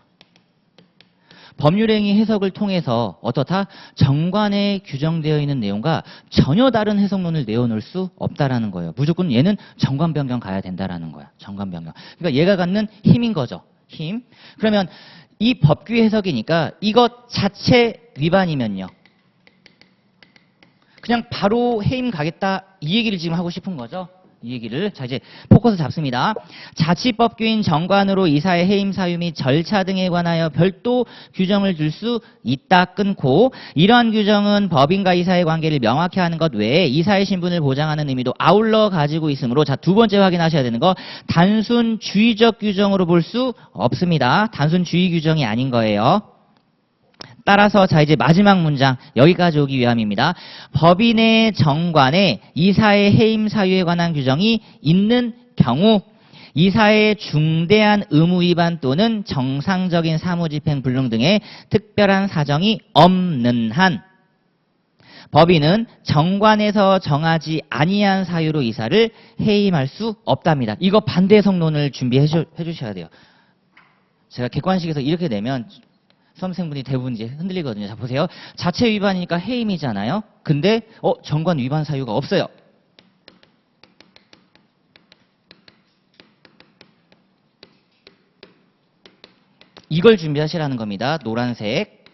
법률행위 해석을 통해서 어떻다? 정관에 규정되어 있는 내용과 전혀 다른 해석론을 내어놓을 수 없다라는 거예요. 무조건 얘는 정관 변경 가야 된다라는 거야. 정관 변경. 그러니까 얘가 갖는 힘인 거죠. 힘. 그러면 이 법규 해석이니까 이것 자체 위반이면요. 그냥 바로 해임 가겠다 이 얘기를 지금 하고 싶은 거죠. 이 얘기를. 자, 이제 포커스 잡습니다. 자치법규인 정관으로 이사의 해임 사유 및 절차 등에 관하여 별도 규정을 줄 수 있다 끊고, 이러한 규정은 법인과 이사의 관계를 명확히 하는 것 외에 이사의 신분을 보장하는 의미도 아울러 가지고 있으므로, 자, 두 번째 확인하셔야 되는 거, 단순 주의적 규정으로 볼 수 없습니다. 단순 주의 규정이 아닌 거예요. 따라서 자, 이제 마지막 문장 여기까지 오기 위함입니다. 법인의 정관에 이사의 해임 사유에 관한 규정이 있는 경우 이사의 중대한 의무 위반 또는 정상적인 사무집행 불능 등의 특별한 사정이 없는 한 법인은 정관에서 정하지 아니한 사유로 이사를 해임할 수 없답니다. 이거 반대 해석론을 준비해 주셔야 돼요. 제가 객관식에서 이렇게 내면 수험생분이 대부분 이제 흔들리거든요. 자, 보세요. 자체 위반이니까 해임이잖아요. 근데 정관 위반 사유가 없어요. 이걸 준비하시라는 겁니다. 노란색.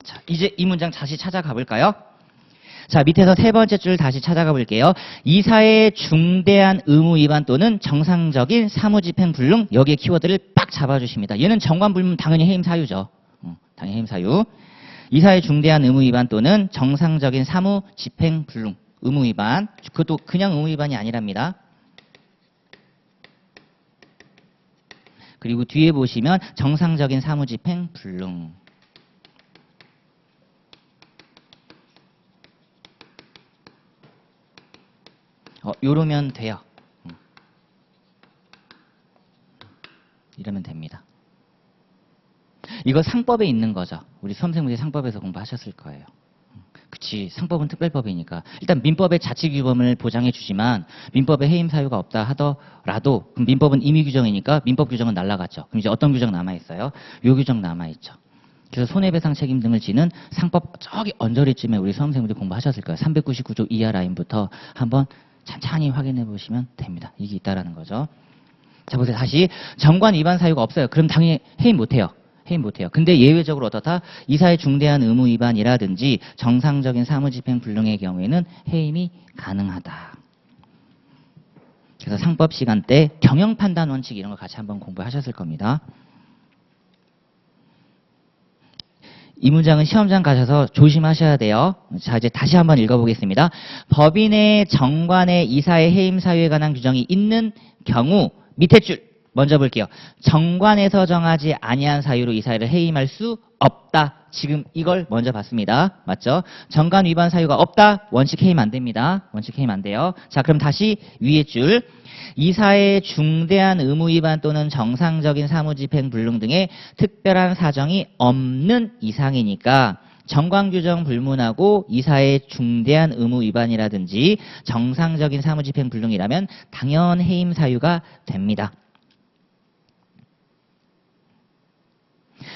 자, 이제 이 문장 다시 찾아가 볼까요? 자, 밑에서 세 번째 줄 다시 찾아가 볼게요. 이사의 중대한 의무 위반 또는 정상적인 사무집행 불능, 여기에 키워드를 빡 잡아주십니다. 얘는 정관 불문 당연히 해임 사유죠. 당연히 해임 사유. 이사의 중대한 의무 위반 또는 정상적인 사무집행 불능, 의무 위반. 그것도 그냥 의무 위반이 아니랍니다. 그리고 뒤에 보시면 정상적인 사무집행 불능. 요러면 돼요. 이러면 됩니다. 이거 상법에 있는 거죠. 우리 수험생분들이 상법에서 공부하셨을 거예요. 그치, 상법은 특별법이니까. 일단 민법의 자치규범을 보장해 주지만 민법에 해임 사유가 없다 하더라도 그럼 민법은 임의 규정이니까 민법 규정은 날라갔죠. 그럼 이제 어떤 규정 남아있어요? 요 규정 남아있죠. 그래서 손해배상 책임 등을 지는 상법 저기 언저리쯤에 우리 수험생분들이 공부하셨을 거예요. 399조 이하 라인부터 한번 천천히 확인해 보시면 됩니다. 이게 있다라는 거죠. 자, 보세요. 다시 정관 위반 사유가 없어요. 그럼 당연히 해임 못해요. 해임 못해요. 근데 예외적으로 어떻다? 이사의 중대한 의무 위반이라든지 정상적인 사무집행 불능의 경우에는 해임이 가능하다. 그래서 상법 시간 때 경영 판단 원칙 이런 거 같이 한번 공부하셨을 겁니다. 이 문장은 시험장 가셔서 조심하셔야 돼요. 자, 이제 다시 한번 읽어보겠습니다. 법인의 정관의 이사의 해임 사유에 관한 규정이 있는 경우 밑에 줄 먼저 볼게요. 정관에서 정하지 아니한 사유로 이사를 해임할 수 없다. 지금 이걸 먼저 봤습니다. 맞죠? 정관 위반 사유가 없다. 원칙 해임 안 됩니다. 원칙 해임 안 돼요. 자, 그럼 다시 위에 줄. 이사의 중대한 의무 위반 또는 정상적인 사무집행 불능 등의 특별한 사정이 없는 이상이니까 정관 규정 불문하고 이사의 중대한 의무 위반이라든지 정상적인 사무집행 불능이라면 당연 해임 사유가 됩니다.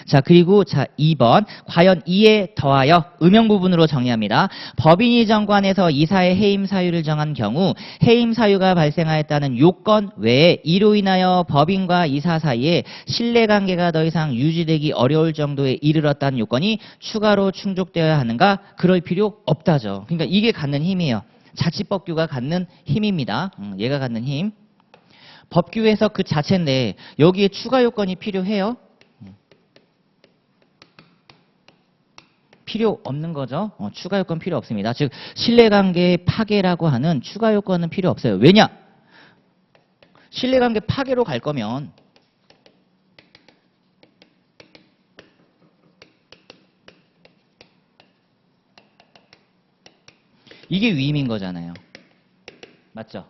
자, 그리고 2번. 과연 이에 더하여 음형 부분으로 정의합니다. 법인이 정관에서 이사의 해임 사유를 정한 경우 해임 사유가 발생하였다는 요건 외에 이로 인하여 법인과 이사 사이에 신뢰관계가 더 이상 유지되기 어려울 정도에 이르렀다는 요건이 추가로 충족되어야 하는가? 그럴 필요 없다죠. 그러니까 이게 갖는 힘이에요. 자치법규가 갖는 힘입니다. 얘가 갖는 힘. 법규 해석 그 자체인데 여기에 추가 요건이 필요해요? 필요 없는 거죠. 추가 요건 필요 없습니다. 즉 신뢰관계 파괴라고 하는 추가 요건은 필요 없어요. 왜냐? 신뢰관계 파괴로 갈 거면 이게 위임인 거잖아요. 맞죠?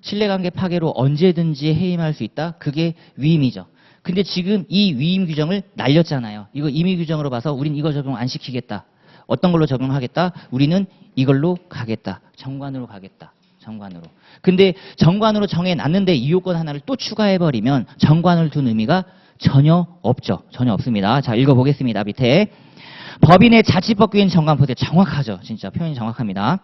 신뢰관계 파괴로 언제든지 해임할 수 있다? 그게 위임이죠. 근데 지금 이 위임 규정을 날렸잖아요. 이거 임의 규정으로 봐서 우린 이거 적용 안 시키겠다. 어떤 걸로 적용하겠다? 우리는 이걸로 가겠다. 정관으로 가겠다. 정관으로. 근데 정관으로 정해놨는데 이 요건 하나를 또 추가해버리면 정관을 둔 의미가 전혀 없죠. 전혀 없습니다. 자, 읽어보겠습니다. 밑에. 법인의 자치법규인 정관 보세요. 정확하죠. 진짜 표현이 정확합니다.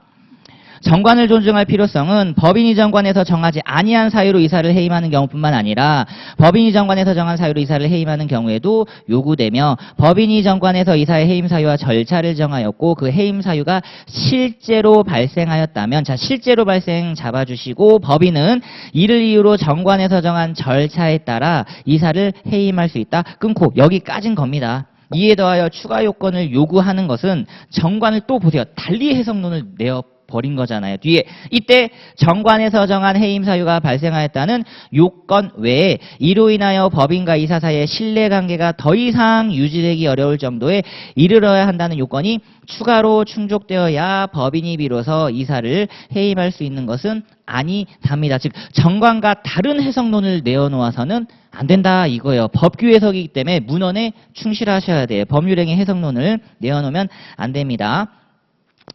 정관을 존중할 필요성은 법인이 정관에서 정하지 아니한 사유로 이사를 해임하는 경우뿐만 아니라 법인이 정관에서 정한 사유로 이사를 해임하는 경우에도 요구되며 법인이 정관에서 이사의 해임 사유와 절차를 정하였고 그 해임 사유가 실제로 발생하였다면 자 실제로 발생 잡아주시고 법인은 이를 이유로 정관에서 정한 절차에 따라 이사를 해임할 수 있다. 끊고 여기까지인 겁니다. 이에 더하여 추가 요건을 요구하는 것은 정관을 또 보세요. 달리 해석론을 내어 버린 거잖아요. 뒤에 이때 정관에서 정한 해임 사유가 발생하였다는 요건 외에 이로 인하여 법인과 이사 사이의 신뢰관계가 더 이상 유지되기 어려울 정도에 이르러야 한다는 요건이 추가로 충족되어야 법인이 비로소 이사를 해임할 수 있는 것은 아니답니다. 즉 정관과 다른 해석론을 내어놓아서는 안 된다 이거예요. 법규 해석이기 때문에 문헌에 충실하셔야 돼요. 법률행위 해석론을 내어놓으면 안 됩니다.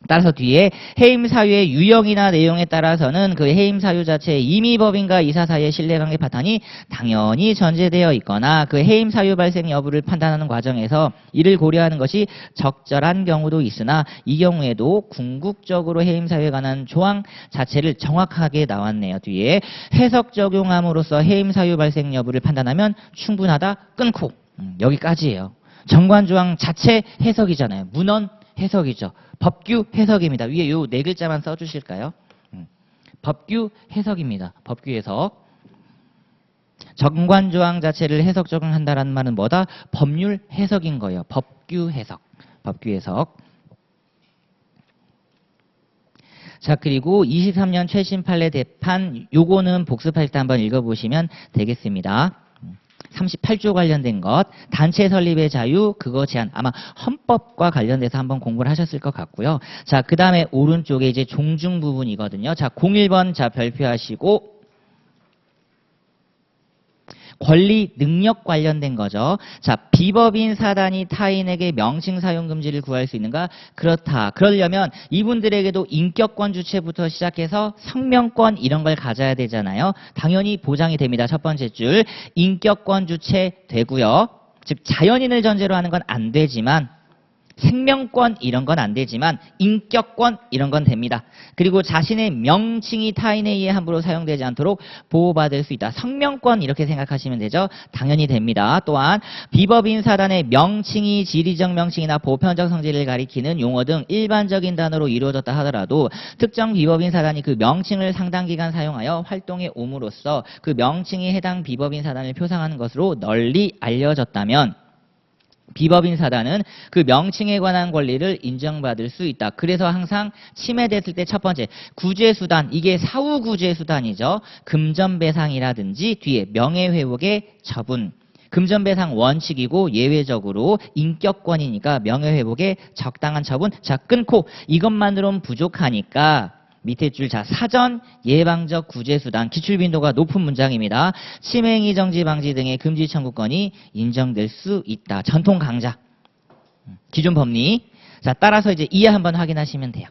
따라서 뒤에 해임 사유의 유형이나 내용에 따라서는 그 해임 사유 자체에 이미 법인과 이사 사이의 신뢰관계 파탄이 당연히 전제되어 있거나 그 해임 사유 발생 여부를 판단하는 과정에서 이를 고려하는 것이 적절한 경우도 있으나 이 경우에도 궁극적으로 해임 사유에 관한 조항 자체를 정확하게 나왔네요. 뒤에 해석 적용함으로써 해임 사유 발생 여부를 판단하면 충분하다 끊고 여기까지예요. 정관조항 자체 해석이잖아요. 문헌 해석이죠. 법규 해석입니다. 위에 요 네 글자만 써주실까요? 법규 해석입니다. 법규 해석. 정관조항 자체를 해석 적용한다라는 말은 뭐다? 법률 해석인 거예요. 법규 해석. 법규 해석. 자, 그리고 23년 최신 판례 대판 요거는 복습할 때 한번 읽어보시면 되겠습니다. 38조 관련된 것, 단체 설립의 자유, 그거 제한, 아마 헌법과 관련돼서 한번 공부를 하셨을 것 같고요. 자, 그 다음에 오른쪽에 이제 종중 부분이거든요. 자, 01번 자 별표하시고, 권리 능력 관련된 거죠. 자, 비법인 사단이 타인에게 명칭 사용 금지를 구할 수 있는가? 그렇다. 그러려면 이분들에게도 인격권 주체부터 시작해서 성명권 이런 걸 가져야 되잖아요. 당연히 보장이 됩니다. 첫 번째 줄 인격권 주체 되고요. 즉 자연인을 전제로 하는 건 안 되지만 생명권 이런 건 안 되지만 인격권 이런 건 됩니다. 그리고 자신의 명칭이 타인에 의해 함부로 사용되지 않도록 보호받을 수 있다. 성명권 이렇게 생각하시면 되죠. 당연히 됩니다. 또한 비법인 사단의 명칭이 지리적 명칭이나 보편적 성질을 가리키는 용어 등 일반적인 단어로 이루어졌다 하더라도 특정 비법인 사단이 그 명칭을 상당 기간 사용하여 활동에 옴으로써 그 명칭이 해당 비법인 사단을 표상하는 것으로 널리 알려졌다면 비법인 사단은 그 명칭에 관한 권리를 인정받을 수 있다. 그래서 항상 침해됐을 때 첫 번째 구제수단, 이게 사후구제수단이죠. 금전배상이라든지 뒤에 명예회복의 처분. 금전배상 원칙이고 예외적으로 인격권이니까 명예회복의 적당한 처분. 자, 끊고 이것만으로는 부족하니까 밑에 줄, 자, 사전 예방적 구제수단, 기출빈도가 높은 문장입니다. 치매행위 정지 방지 등의 금지 청구권이 인정될 수 있다. 전통 강자. 기존 법리. 자, 따라서 이제 이해 한번 확인하시면 돼요.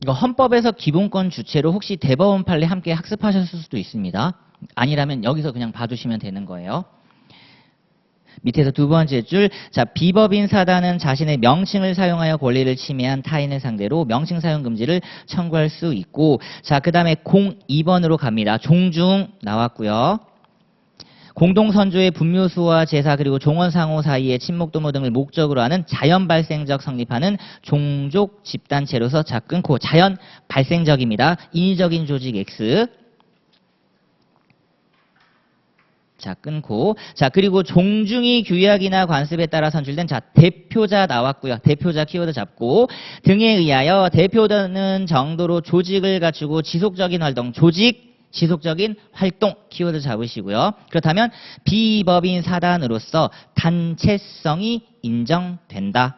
이거 헌법에서 기본권 주체로 혹시 대법원 판례 함께 학습하셨을 수도 있습니다. 아니라면 여기서 그냥 봐두시면 되는 거예요. 밑에서 두 번째 줄, 자, 비법인 사단은 자신의 명칭을 사용하여 권리를 침해한 타인을 상대로 명칭 사용 금지를 청구할 수 있고, 자, 그 다음에 02번으로 갑니다. 종중 나왔고요. 공동선조의 분묘수와 제사 그리고 종원상호 사이의 친목도모 등을 목적으로 하는 자연 발생적 성립하는 종족 집단체로서 자 끊고 자연 발생적입니다. 인위적인 조직 X. 자 끊고 자 그리고 종중이 규약이나 관습에 따라 선출된 자 대표자 나왔고요. 대표자 키워드 잡고 등에 의하여 대표되는 정도로 조직을 갖추고 지속적인 활동 조직 지속적인 활동 키워드 잡으시고요. 그렇다면 비법인 사단으로서 단체성이 인정된다.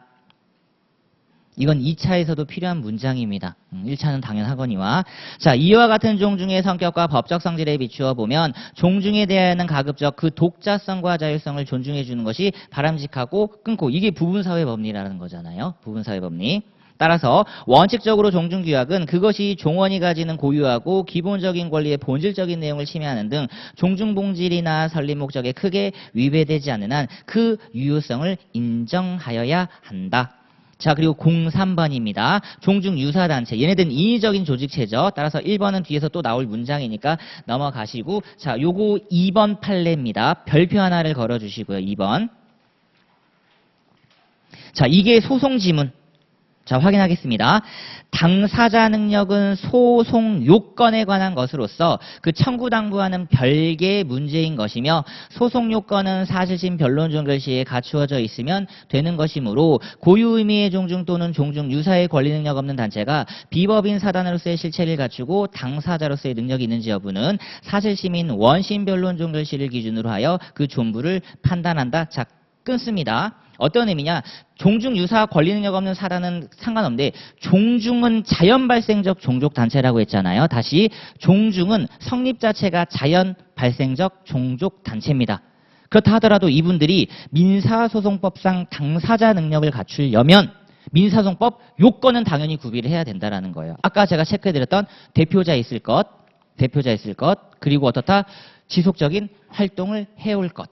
이건 2차에서도 필요한 문장입니다. 1차는 당연하거니와. 자, 이와 같은 종중의 성격과 법적 성질에 비추어 보면 종중에 대한 가급적 그 독자성과 자율성을 존중해 주는 것이 바람직하고 끊고 이게 부분사회 법리라는 거잖아요. 부분사회 법리. 따라서 원칙적으로 종중규약은 그것이 종원이 가지는 고유하고 기본적인 권리의 본질적인 내용을 침해하는 등 종중본질이나 설립 목적에 크게 위배되지 않는 한 그 유효성을 인정하여야 한다. 자 그리고 03번입니다. 종중유사단체 얘네들은 인위적인 조직체죠. 따라서 1번은 뒤에서 또 나올 문장이니까 넘어가시고 자 요거 2번 판례입니다. 별표 하나를 걸어주시고요. 2번. 자 이게 소송지문. 자 확인하겠습니다. 당사자 능력은 소송 요건에 관한 것으로서 그 청구당부하는 별개의 문제인 것이며 소송 요건은 사실심 변론 종결 시에 갖추어져 있으면 되는 것이므로 고유 의미의 종중 또는 종중 유사의 권리 능력 없는 단체가 비법인 사단으로서의 실체를 갖추고 당사자로서의 능력이 있는지 여부는 사실심인 원심 변론 종결 시를 기준으로 하여 그 존부를 판단한다. 자 끊습니다. 어떤 의미냐? 종중 유사 권리 능력 없는 사단은 상관없는데 종중은 자연 발생적 종족 단체라고 했잖아요. 다시 종중은 성립 자체가 자연 발생적 종족 단체입니다. 그렇다 하더라도 이분들이 민사소송법상 당사자 능력을 갖추려면 민사소송법 요건은 당연히 구비를 해야 된다라는 거예요. 아까 제가 체크해드렸던 대표자 있을 것, 그리고 어떻다? 지속적인 활동을 해올 것.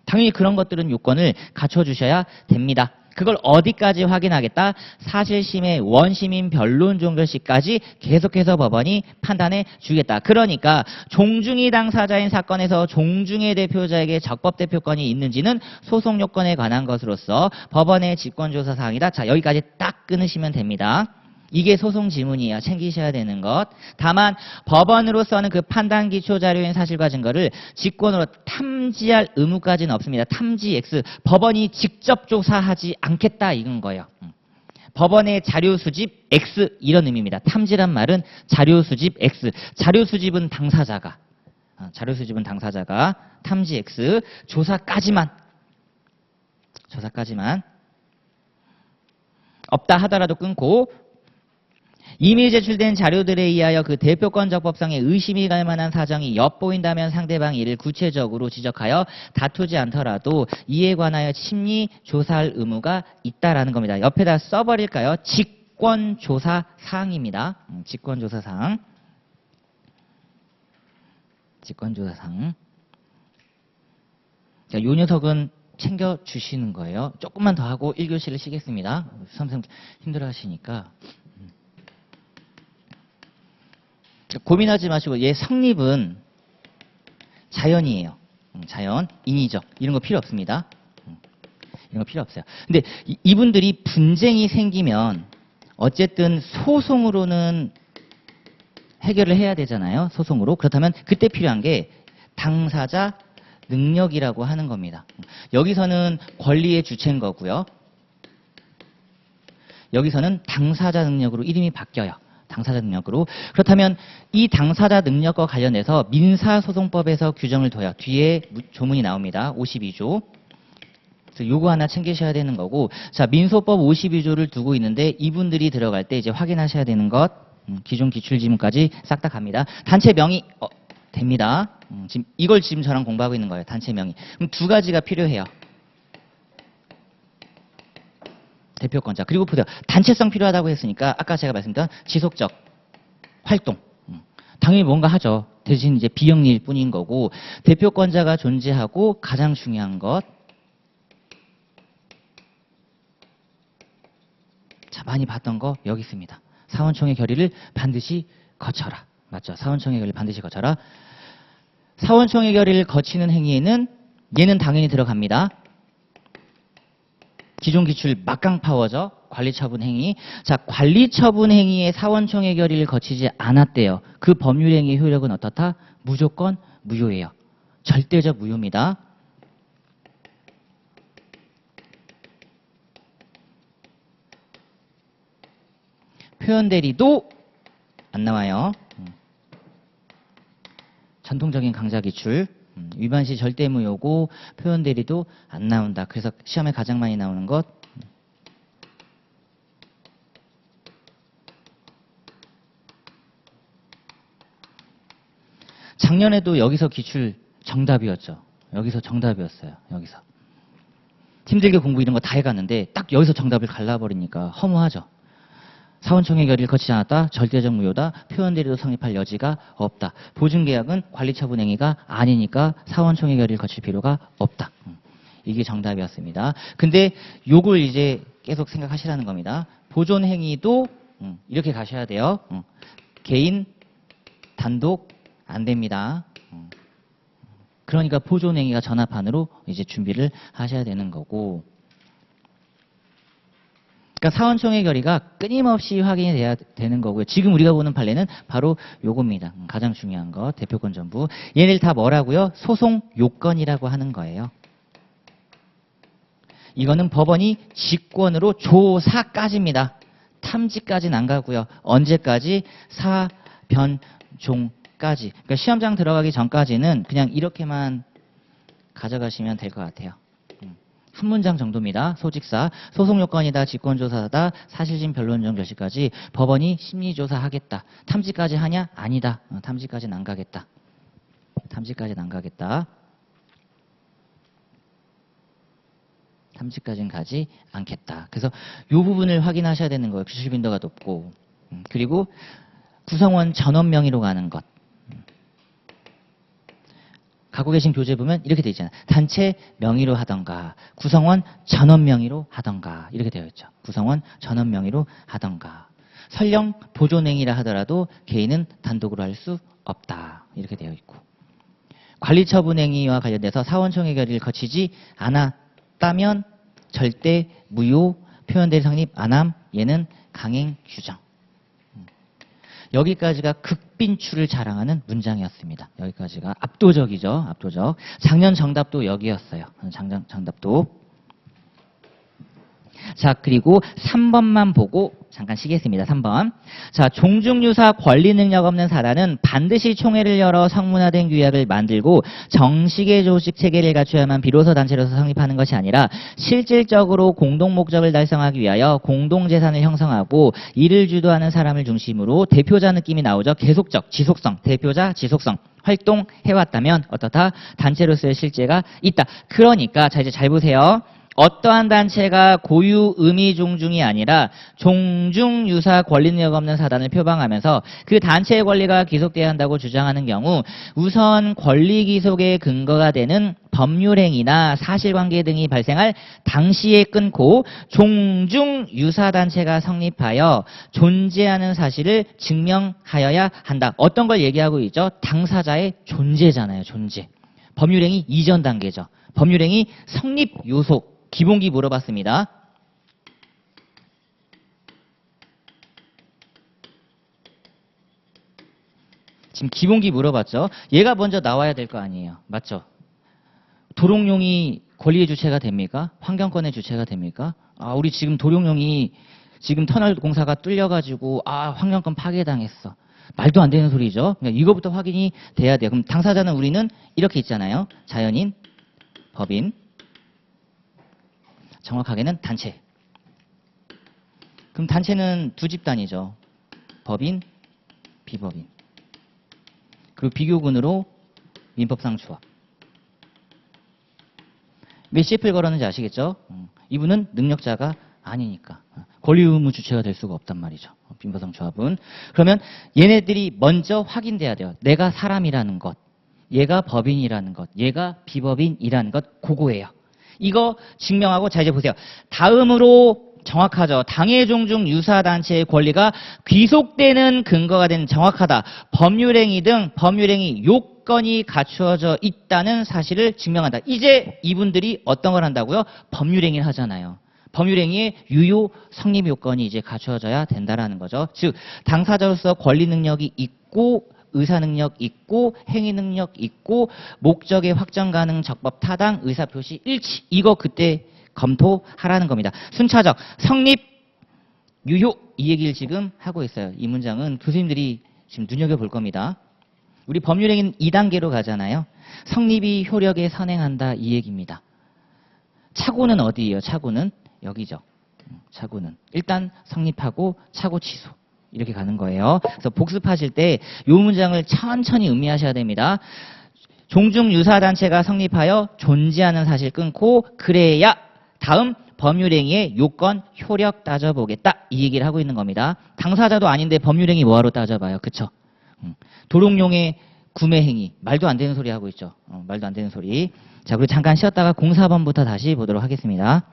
당연히 그런 것들은 요건을 갖춰주셔야 됩니다. 그걸 어디까지 확인하겠다? 사실심의 원심인 변론 종결 시까지 계속해서 법원이 판단해 주겠다. 그러니까 종중이 당사자인 사건에서 종중의 대표자에게 적법 대표권이 있는지는 소송 요건에 관한 것으로서 법원의 직권조사 사항이다. 자 여기까지 딱 끊으시면 됩니다. 이게 소송 지문이에요. 챙기셔야 되는 것. 다만 법원으로서는 그 판단 기초 자료인 사실과 증거를 직권으로 탐지할 의무까지는 없습니다. 탐지 X. 법원이 직접 조사하지 않겠다 이건 거예요. 법원의 자료 수집 X 이런 의미입니다. 탐지란 말은 자료 수집 X. 자료 수집은 당사자가 탐지 X 조사까지만 없다 하더라도 끊고 이미 제출된 자료들에 의하여 그 대표권적법상의 의심이 갈 만한 사정이 엿보인다면 상대방이 이를 구체적으로 지적하여 다투지 않더라도 이에 관하여 심리 조사할 의무가 있다라는 겁니다. 옆에다 써버릴까요? 직권조사 사항입니다. 직권조사 사항. 직권조사 사항. 자, 요 녀석은 챙겨주시는 거예요. 조금만 더 하고 1교시를 쉬겠습니다. 선생님 힘들어 하시니까. 고민하지 마시고 얘 성립은 자연이에요. 자연, 인위적 이런 거 필요 없습니다. 이런 거 필요 없어요. 근데 이분들이 분쟁이 생기면 어쨌든 소송으로는 해결을 해야 되잖아요. 소송으로. 그렇다면 그때 필요한 게 당사자 능력이라고 하는 겁니다. 여기서는 권리의 주체인 거고요. 여기서는 당사자 능력으로 이름이 바뀌어요. 당사자 능력으로. 그렇다면 이 당사자 능력과 관련해서 민사소송법에서 규정을 둬요. 뒤에 조문이 나옵니다. 52조. 그래서 요거 하나 챙기셔야 되는 거고, 자, 민소법 52조를 두고 있는데 이분들이 들어갈 때 이제 확인하셔야 되는 것, 기존 기출지문까지 싹 다 갑니다. 단체 명의 됩니다. 이걸 지금 저랑 공부하고 있는 거예요. 단체 명의. 그럼 두 가지가 필요해요. 대표권자. 그리고 보세요. 단체성 필요하다고 했으니까 아까 제가 말씀드린 지속적 활동. 당연히 뭔가 하죠. 대신 이제 비영리일 뿐인 거고, 대표권자가 존재하고 가장 중요한 것. 자, 많이 봤던 거 여기 있습니다. 사원총회 결의를 반드시 거쳐라. 맞죠? 사원총회 결의를 반드시 거쳐라. 사원총회 결의를 거치는 행위에는 얘는 당연히 들어갑니다. 기존 기출 막강 파워죠. 관리처분 행위. 자, 관리처분 행위에 사원총회 결의를 거치지 않았대요. 그 법률 행위의 효력은 어떻다? 무조건 무효예요. 절대적 무효입니다. 표현대리도 안 나와요. 전통적인 강자 기출. 위반 시 절대 무효고 표현대리도 안 나온다. 그래서 시험에 가장 많이 나오는 것. 작년에도 여기서 기출 정답이었죠. 여기서 정답이었어요. 여기서. 힘들게 공부 이런 거 다 해갔는데 딱 여기서 정답을 갈라버리니까 허무하죠. 사원총회 결의를 거치지 않았다. 절대적 무효다. 표현대리도 성립할 여지가 없다. 보증계약은 관리처분 행위가 아니니까 사원총회 결의를 거칠 필요가 없다. 이게 정답이었습니다. 근데 요걸 이제 계속 생각하시라는 겁니다. 보존행위도 이렇게 가셔야 돼요. 개인, 단독 안 됩니다. 그러니까 보존행위가 전화판으로 이제 준비를 하셔야 되는 거고. 그러니까 사원총회 결의가 끊임없이 확인이 돼야 되는 거고요. 지금 우리가 보는 판례는 바로 요겁니다. 가장 중요한 거, 대표권 전부. 얘네들 다 뭐라고요? 소송 요건이라고 하는 거예요. 이거는 법원이 직권으로 조사까지입니다. 탐지까지는 안 가고요. 언제까지? 사변종까지. 그러니까 시험장 들어가기 전까지는 그냥 이렇게만 가져가시면 될 것 같아요. 한 문장 정도입니다. 소직사, 소송요건이다, 직권조사다, 사실심 변론정 결시까지 법원이 심리조사하겠다. 탐지까지 하냐? 아니다. 탐지까지는 안 가겠다. 탐지까지는 안 가겠다. 탐지까지는 가지 않겠다. 그래서 이 부분을 확인하셔야 되는 거예요. 기출 빈도가 높고. 그리고 구성원 전원 명의로 가는 것. 갖고 계신 교재 보면 이렇게 되어 있잖아요. 단체 명의로 하던가 구성원 전원 명의로 하던가 이렇게 되어 있죠. 구성원 전원 명의로 하던가. 설령 보존행위라 하더라도 개인은 단독으로 할 수 없다. 이렇게 되어 있고. 관리처분행위와 관련돼서 사원총회 결의를 거치지 않았다면 절대 무효, 표현대리 성립 안함, 얘는 강행 규정. 여기까지가 극빈출을 자랑하는 문장이었습니다. 여기까지가 압도적이죠. 압도적. 작년 정답도 여기였어요. 작년 정답도. 자, 그리고 3번만 보고 잠깐 쉬겠습니다. 3번. 자, 종중유사 권리 능력 없는 사단은 반드시 총회를 열어 성문화된 규약을 만들고 정식의 조직 체계를 갖춰야만 비로소 단체로서 성립하는 것이 아니라 실질적으로 공동 목적을 달성하기 위하여 공동 재산을 형성하고 이를 주도하는 사람을 중심으로 대표자 느낌이 나오죠. 계속적, 지속성, 대표자, 지속성. 활동해왔다면 어떻다? 단체로서의 실제가 있다. 그러니까 자 이제 잘 보세요. 어떠한 단체가 고유 의미 종중이 아니라 종중 유사 권리 능력 없는 사단을 표방하면서 그 단체의 권리가 기속돼야 한다고 주장하는 경우 우선 권리 기속의 근거가 되는 법률행위나 사실관계 등이 발생할 당시에 끊고 종중 유사 단체가 성립하여 존재하는 사실을 증명하여야 한다. 어떤 걸 얘기하고 있죠? 당사자의 존재잖아요. 존재. 법률행위 이전 단계죠. 법률행위 성립 요소. 기본기 물어봤습니다. 지금 기본기 물어봤죠. 얘가 먼저 나와야 될 거 아니에요. 맞죠? 도롱뇽이 권리의 주체가 됩니까? 환경권의 주체가 됩니까? 우리 지금 도롱뇽이 지금 터널 공사가 뚫려가지고 환경권 파괴당했어. 말도 안 되는 소리죠. 그러니까 이거부터 확인이 돼야 돼요. 그럼 당사자는 우리는 이렇게 있잖아요. 자연인, 법인, 정확하게는 단체. 그럼 단체는 두 집단이죠. 법인, 비법인. 그리고 비교군으로 민법상 조합. 왜 CF를 걸었는지 아시겠죠? 이분은 능력자가 아니니까. 권리 의무 주체가 될 수가 없단 말이죠. 민법상 조합은. 그러면 얘네들이 먼저 확인돼야 돼요. 내가 사람이라는 것, 얘가 법인이라는 것, 얘가 비법인이라는 것, 그거예요. 이거 증명하고 자 이제 보세요. 다음으로 정확하죠. 당해종중 유사단체의 권리가 귀속되는 근거가 되는 정확하다. 법률행위 등 법률행위 요건이 갖추어져 있다는 사실을 증명한다. 이제 이분들이 어떤 걸 한다고요? 법률행위를 하잖아요. 법률행위의 유효 성립 요건이 이제 갖추어져야 된다라는 거죠. 즉 당사자로서 권리 능력이 있고 의사 능력 있고 행위 능력 있고 목적의 확정 가능 적법 타당 의사표시 일치 이거 그때 검토하라는 겁니다. 순차적 성립 유효 이 얘기를 지금 하고 있어요. 이 문장은 교수님들이 지금 눈여겨볼 겁니다. 우리 법률행위는 2단계로 가잖아요. 성립이 효력에 선행한다 이 얘기입니다. 착오는 어디예요? 착오는 여기죠. 착오는 일단 성립하고 착오 취소 이렇게 가는 거예요. 그래서 복습하실 때 이 문장을 천천히 음미하셔야 됩니다. 종중유사단체가 성립하여 존재하는 사실 끊고 그래야 다음 법률행위의 요건 효력 따져보겠다 이 얘기를 하고 있는 겁니다. 당사자도 아닌데 법률행위 뭐하러 따져봐요. 그쵸? 도롱뇽의 구매행위 말도 안 되는 소리 하고 있죠. 말도 안 되는 소리. 자 그리고 잠깐 쉬었다가 04번부터 다시 보도록 하겠습니다.